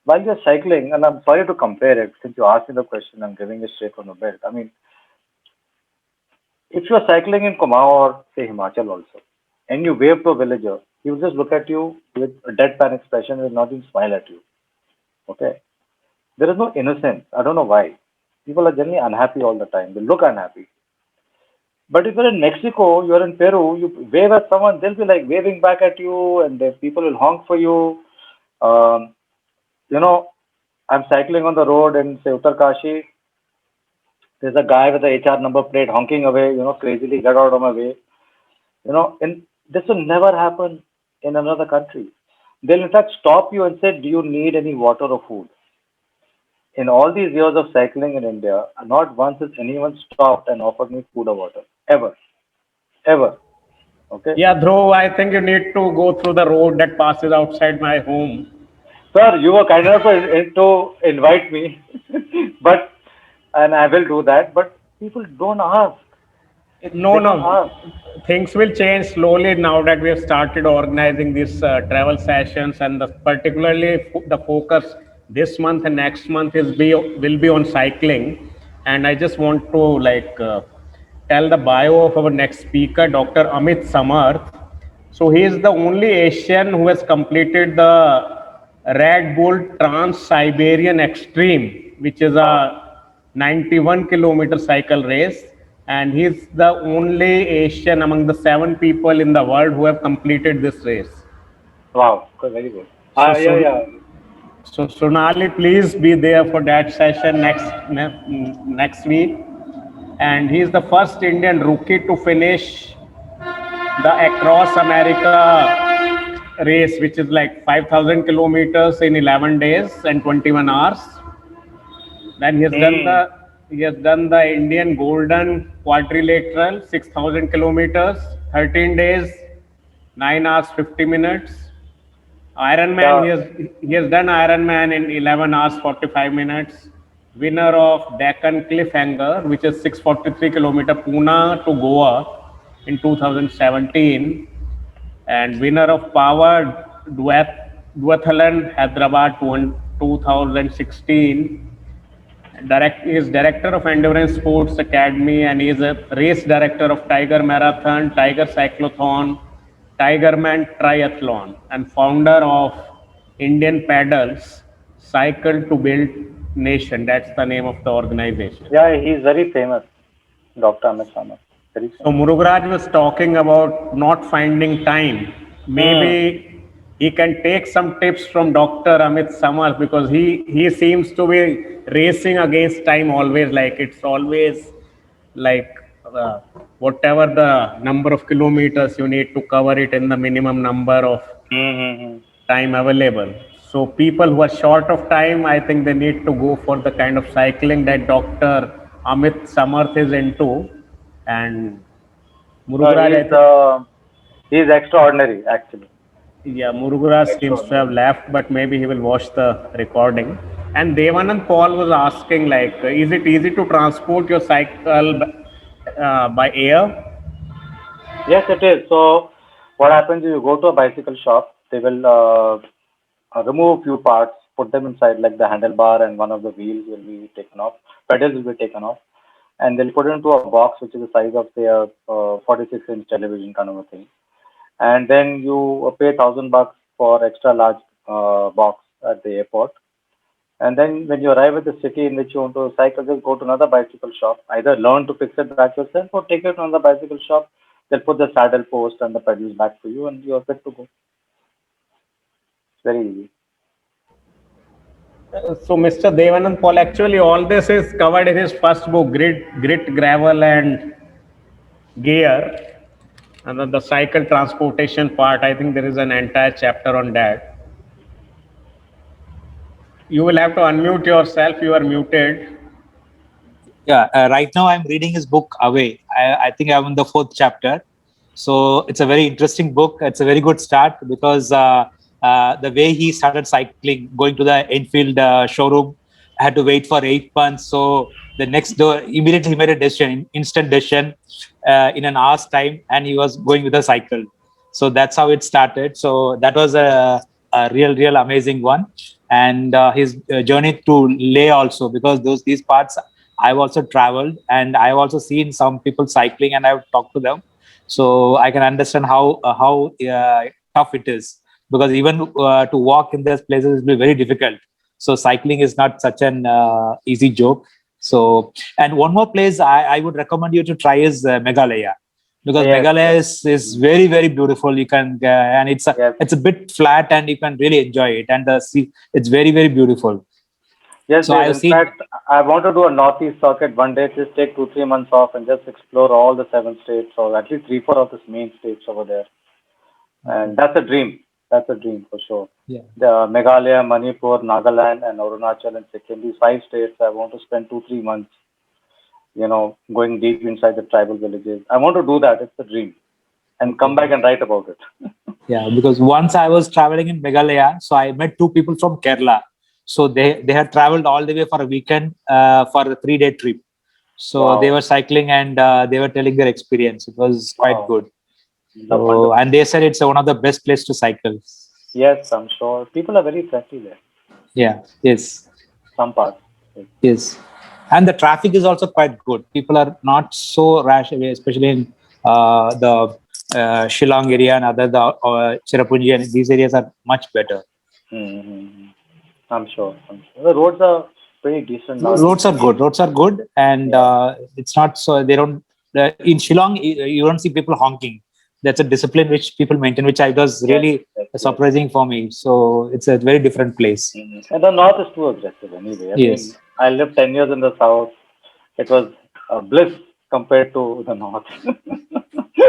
while you're cycling, and I'm sorry to compare it, since you asked me the question, I'm giving it straight from the belt. I mean, if you're cycling in Kumaon or say Himachal also, and you wave to a villager, he will just look at you with a deadpan expression and will not even smile at you. Okay? There is no innocence. I don't know why. People are generally unhappy all the time. They look unhappy. But if you're in Mexico, you're in Peru, you wave at someone, they'll be like waving back at you, and the people will honk for you. Um, you know, I'm cycling on the road in say Uttarkashi. There's a guy with a HR number plate honking away, crazily, get out of my way. And this will never happen in another country. They'll in fact stop you and say, "Do you need any water or food?" In all these years of cycling in India, not once has anyone stopped and offered me food or water. Ever. Ever. Okay? Yeah, Dhruv, I think you need to go through the road that passes outside my home. Sir, you were kind enough to invite me, but and I will do that. But people don't ask. No, They don't no. ask. Things will change slowly now that we have started organizing these travel sessions, and particularly the focus this month and next month will be on cycling. And I just want to tell the bio of our next speaker, Dr. Amit Samarth. So he is the only Asian who has completed the Red Bull Trans-Siberian Extreme, which is Wow, a 91-kilometer cycle race, and he's the only Asian among the 7 people in the world who have completed this race. wow, very good. So, Yeah, so, yeah. so Sonali, please be there for that session next week. And he's the first Indian rookie to finish the Across America race, which is like 5,000 kilometers in 11 days and 21 hours. Then Hmm. he has done the Indian Golden Quadrilateral, 6,000 kilometers, 13 days, 9 hours 50 minutes. Ironman, Yeah. he has done Ironman in 11 hours 45 minutes. Winner of Deccan Cliffhanger, which is 643 kilometer Pune to Goa in 2017, and winner of Power Duathlon Hyderabad 2016. He is director of Endurance Sports Academy, and he is a race director of Tiger Marathon, Tiger Cyclothon, Tigerman Triathlon, and founder of Indian Paddles Cycle to Build Nation. That's the name of the organization. Yeah, he's very famous, Dr. Amit Sharma. Very So famous. Murugraj was talking about not finding time. Hmm. Maybe he can take some tips from Dr. Amit Samar, because he seems to be racing against time always. Like it's always like uh, whatever the number of kilometers you need to cover it in the minimum number of Hmm. time available. So people who are short of time, I think they need to go for the kind of cycling that Dr. Amit Samarth is into. And No, Murugaraj, I think, he's extraordinary, actually. Yeah, Murugura Make seems sure. to have left, but maybe he will watch the recording. And Devanand Paul was asking, like, is it easy to transport your cycle by air? Yes, it is. So what happens is you go to a bicycle shop, they will remove a few parts, put them inside, like the handlebar and one of the wheels will be taken off, pedals will be taken off, and they'll put it into a box which is the size of their 46-inch television kind of a thing. And then you pay $1,000 for extra large box at the airport. And then when you arrive at the city in which you want to cycle, just go to another bicycle shop. Either learn to fix it back yourself or take it on the bicycle shop. They'll put the saddle post and the pedals back for you and you're good to go. It's very easy. So, Mr. Devanand Paul, actually, all this is covered in his first book, Grit, Gravel, and Gear. And then the cycle transportation part, I think there is an entire chapter on that. You will have to unmute yourself. You are muted. Yeah, right now I'm reading his book Away. I think I'm in the fourth chapter. So it's a very interesting book. It's a very good start because the way he started cycling, going to the Enfield showroom, I had to wait for 8 months. So the next door, immediately he made a decision, instant decision in an hour's time, and he was going with a cycle. So that's how it started. So that was a real amazing one. And his journey to Leh also, because these parts I've also traveled and I've also seen some people cycling and I've talked to them. So I can understand how tough it is, because even to walk in those places will be very difficult. So cycling is not such an easy joke. So, and one more place I would recommend you to try is Meghalaya, because Yes, Meghalaya yes. is very beautiful. You can and Yes, it's a bit flat and you can really enjoy it, and the sea, it's very beautiful. yes, So Dave. I've In seen. fact, I want to do a Northeast circuit one day. Just take 2, 3 months off and just explore all the 7 states, or at least 3, 4 of the main states over there. And that's a dream. That's a dream for sure. Yeah. The Meghalaya, Manipur, Nagaland, and Arunachal and Sikkim. These 5 states, I want to spend 2, 3 months. Going deep inside the tribal villages. I want to do that. It's a dream, and come back and write about it. Yeah, because once I was traveling in Meghalaya, so I met two people from Kerala. So they had traveled all the way for a weekend for a 3-day trip. So they Wow, were cycling and they were telling their experience. It was quite wow, good. So wonderful. and they said it's one of the best place to cycle. Yes, I'm sure people are very friendly there. Yeah. Yes. Some parts. Yes. Yes. And the traffic is also quite good. People are not so rash, especially in the Shillong area and other the Cherrapunji, and these areas are much better. Mm-hmm. I'm sure. I'm sure. The roads are pretty decent now. It's Roads are good. Roads are good, and yeah. it's not so they don't. In Shillong, you don't see people honking. That's a discipline which people maintain, which I was Yes, really yes, yes. surprising for me. So it's a very different place. And the north is too aggressive anyway. I mean, Yes, I lived 10 years in the south. It was a bliss compared to the north.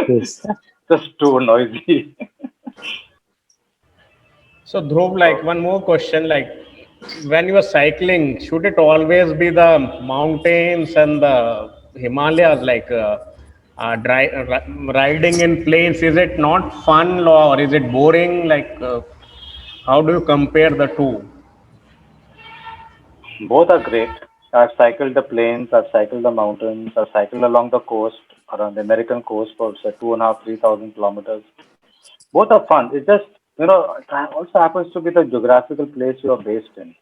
yes. Just too noisy. So, Dhruv, like So, one more question, like when you are cycling, should it always be the mountains and the Himalayas, like riding in plains? Is it not fun or is it boring? Like, how do you compare the two? both are great. I've cycled the plains, I've cycled the mountains, I've cycled along the coast, around the American coast for say 2.5, 3,000 kilometers. Both are fun. It just, it also happens to be the geographical place you are based in.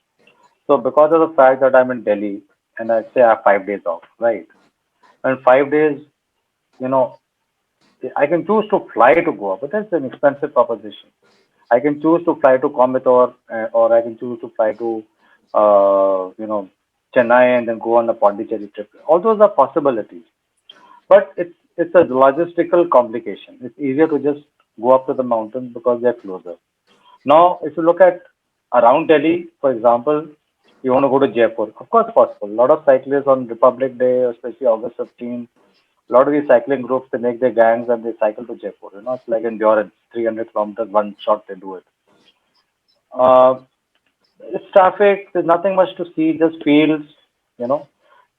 So because of the fact that I'm in Delhi and I say I have 5 days off, right? And 5 days, you know, I can choose to fly to Goa, but that's an expensive proposition. I can choose to fly to Coimbatore, or I can choose to fly to, Chennai and then go on a Pondicherry trip. All those are possibilities, but it's a logistical complication. It's easier to just go up to the mountains because they're closer. Now, if you look at around Delhi, for example, you want to go to Jaipur. Of course, possible. A lot of cyclists on Republic Day, especially August 15th, a lot of these cycling groups, they make their gangs and they cycle to Jaipur. It's like endurance, 300 kilometers, one shot, they do it. Uh, it's traffic. There's nothing much to see, just fields, you know.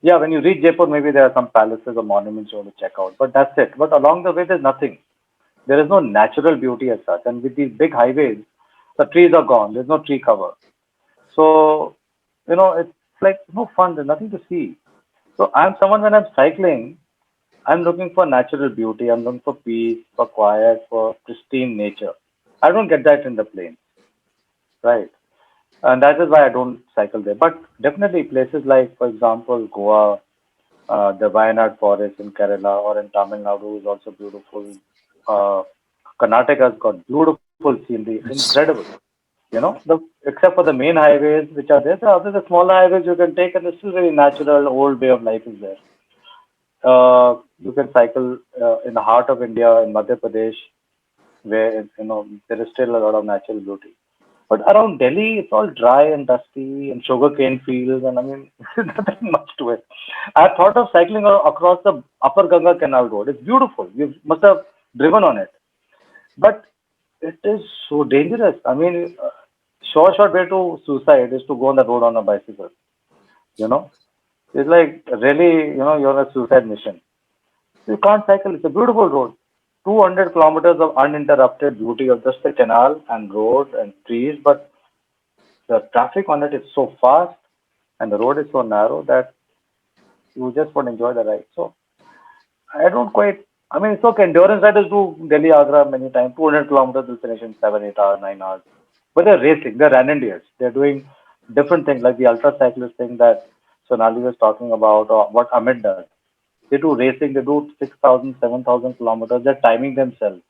Yeah, when you reach Jaipur, maybe there are some palaces or monuments you want to check out, but that's it. But along the way, there's nothing. There is no natural beauty as such. And with these big highways, the trees are gone. There's no tree cover. So, it's like no fun. There's nothing to see. So I'm someone when I'm cycling, I'm looking for natural beauty. I'm looking for peace, for quiet, for pristine nature. I don't get that in the plains, right? And that is why I don't cycle there. But definitely places like, for example, Goa, the Wayanad forest in Kerala or in Tamil Nadu is also beautiful. Uh, Karnataka has got beautiful scenery, incredible. Except for the main highways which are there, the other the smaller highways you can take, and it's still very natural, old way of life is there. You can cycle in the heart of India, in Madhya Pradesh, where there is still a lot of natural beauty. But around Delhi, it's all dry and dusty and sugarcane fields, and I mean, there's nothing much to it. I thought of cycling across the Upper Ganga Canal Road. It's beautiful. You must have driven on it, but it is so dangerous. I mean, short way to suicide is to go on the road on a bicycle. You know, it's like really, you're on a suicide mission. You can't cycle. It's a beautiful road. 200 kilometers of uninterrupted beauty of just the canal and road and trees, but the traffic on it is so fast and the road is so narrow that you just won't enjoy the ride. So I don't quite. I mean, it's okay. Endurance riders do Delhi Agra many times. 200 kilometers will finish in 7, 8 hours, 9 hours. But they're racing. They're randoneers. They're doing different things like the ultra cyclist thing that Sonali was talking about, or what Amit does. They do racing. They do 6,000, 7,000 kilometers. They're timing themselves.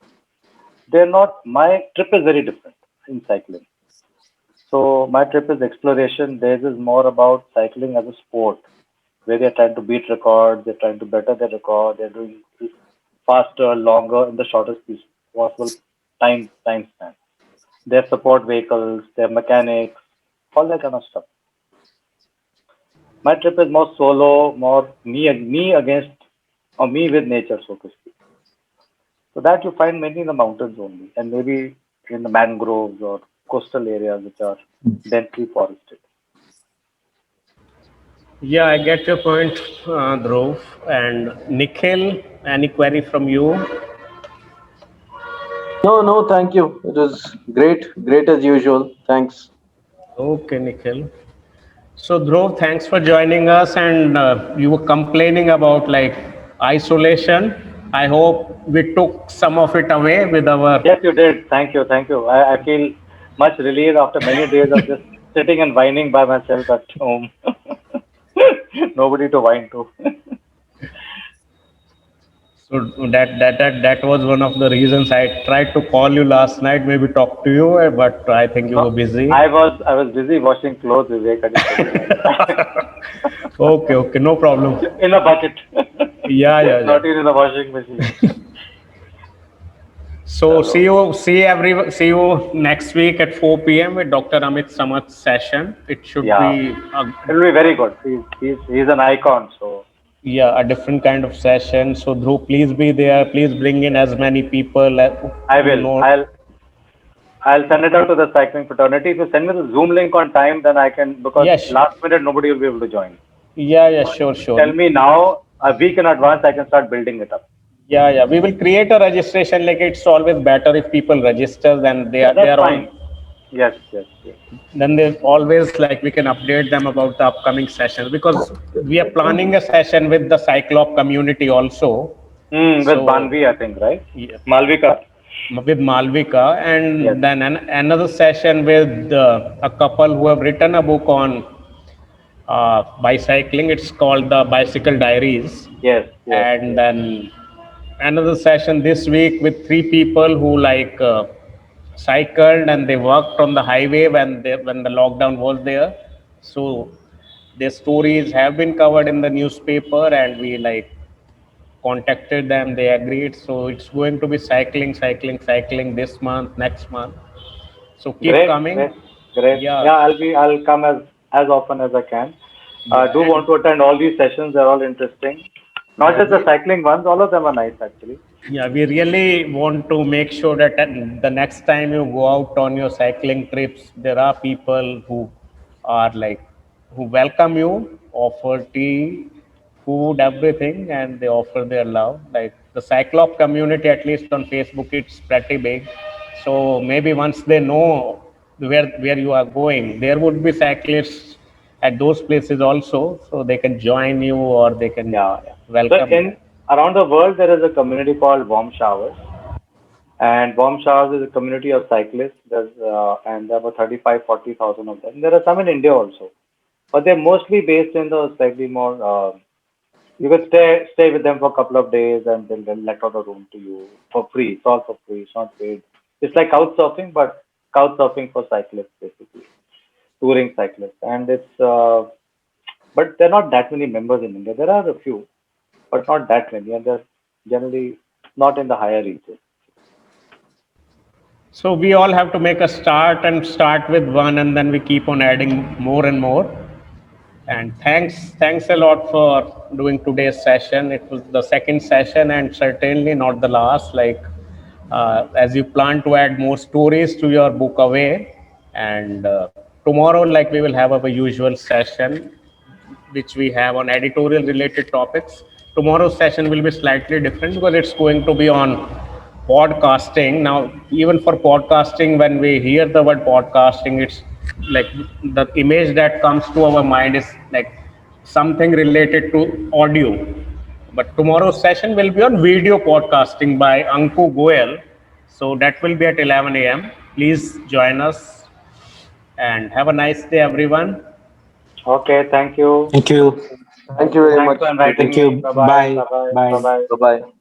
They're not. My trip is very different in cycling. So my trip is exploration. Theirs is more about cycling as a sport, where they're trying to beat records, they're trying to better their record, they're doing faster, longer, in the shortest possible time span. They have support vehicles, they have mechanics, all that kind of stuff. My trip is more solo, more me against or me with nature, so to speak. So that you find mainly in the mountains only, and maybe in the mangroves or coastal areas which are densely forested. Yeah, I get your point, Dhruv. And Nikhil, any query from you? No, no, thank you. It was great, great as usual. Thanks. Okay, Nikhil. So, Dhruv, thanks for joining us. And you were complaining about like isolation. I hope we took some of it away with our. Yes, you did. Thank you. Thank you. I feel much relieved after many days of just sitting and whining by myself at home. Nobody to whine to. So that was one of the reasons I tried to call you last night, maybe talk to you, but I think you were No, busy. I was busy washing clothes, Vivek. I just couldn't mind. Okay, okay, no problem. In a bucket, Yeah, yeah, yeah. not in a washing machine. So Chalo. see you next week at 4 p.m. with Dr. Amit Samat's session. It should Yeah, be it'll be very good. He's an icon. So yeah, a different kind of session. So Dhruv, please be there. Please bring in as many people I who will. know. I'll send it out to the cycling fraternity. If you send me the Zoom link on time, then I can, because Yes, last minute nobody will be able to join. yeah, yeah, sure, Tell sure. me now, a week in advance, I can start building it up. Yeah, yeah. We will create a registration. Like it's always better if people register than Yeah, they that's are on. fine. Yes, yes, yes. Then they always like we can update them about the upcoming sessions because we are planning a session with the Cyclop community also. With So Banvi, I think, right? yeah, Malvika. with Malvika, Yes, and then another session with a couple who have written a book on bicycling. It's called the Bicycle Diaries, yes, yes, and yes. then another session this week with three people who like cycled and they worked on the highway when the lockdown was there. So their stories have been covered in the newspaper, and we like contacted them. They agreed. So it's going to be cycling this month, next month. So keep Great, coming. great, great. Yeah, Yeah, I'll come as often as I can. I yeah, do and want to attend all these sessions. They're all interesting. Not yeah, just the cycling ones. All of them are nice, actually. yeah, we really want to make sure that the next time you go out on your cycling trips, there are people who are like who welcome you, offer tea, food, everything, and they offer their love. Like the Cyclop community, at least on Facebook, it's pretty big. So maybe once they know where you are going, there would be cyclists at those places also, so they can join you or they can Yeah, yeah. So welcome you. in around the world, there is a community called Warm Showers, and Warm Showers is a community of cyclists. And there are about 35, 40,000 of them. There are some in India also, but they're mostly based in the slightly more. You can stay with them for a couple of days, and then they'll let out a room to you for free. It's all for free. It's not paid. It's like couch surfing, but couch surfing for cyclists, basically touring cyclists. And but there are not that many members in India. There are a few, but not that many, and they're generally not in the higher reaches. So we all have to make a start and start with one, and then we keep on adding more and more. And thanks a lot for doing today's session. It was the second session, and certainly not the last. Like as you plan to add more stories to your book away, and tomorrow, like we will have our usual session which we have on editorial related topics. Tomorrow's session will be slightly different because it's going to be on podcasting. Now, even for podcasting, when we hear the word podcasting, it's like the image that comes to our mind is like something related to audio. But tomorrow's session will be on video podcasting by Anku Goel. So that will be at 11 a.m. Please join us and have a nice day, everyone. Okay, thank you. Thank you. Thank you very Thanks much. for Great. inviting Thank me. you. Bye bye. Bye. Bye bye. Bye Bye. bye. Bye bye.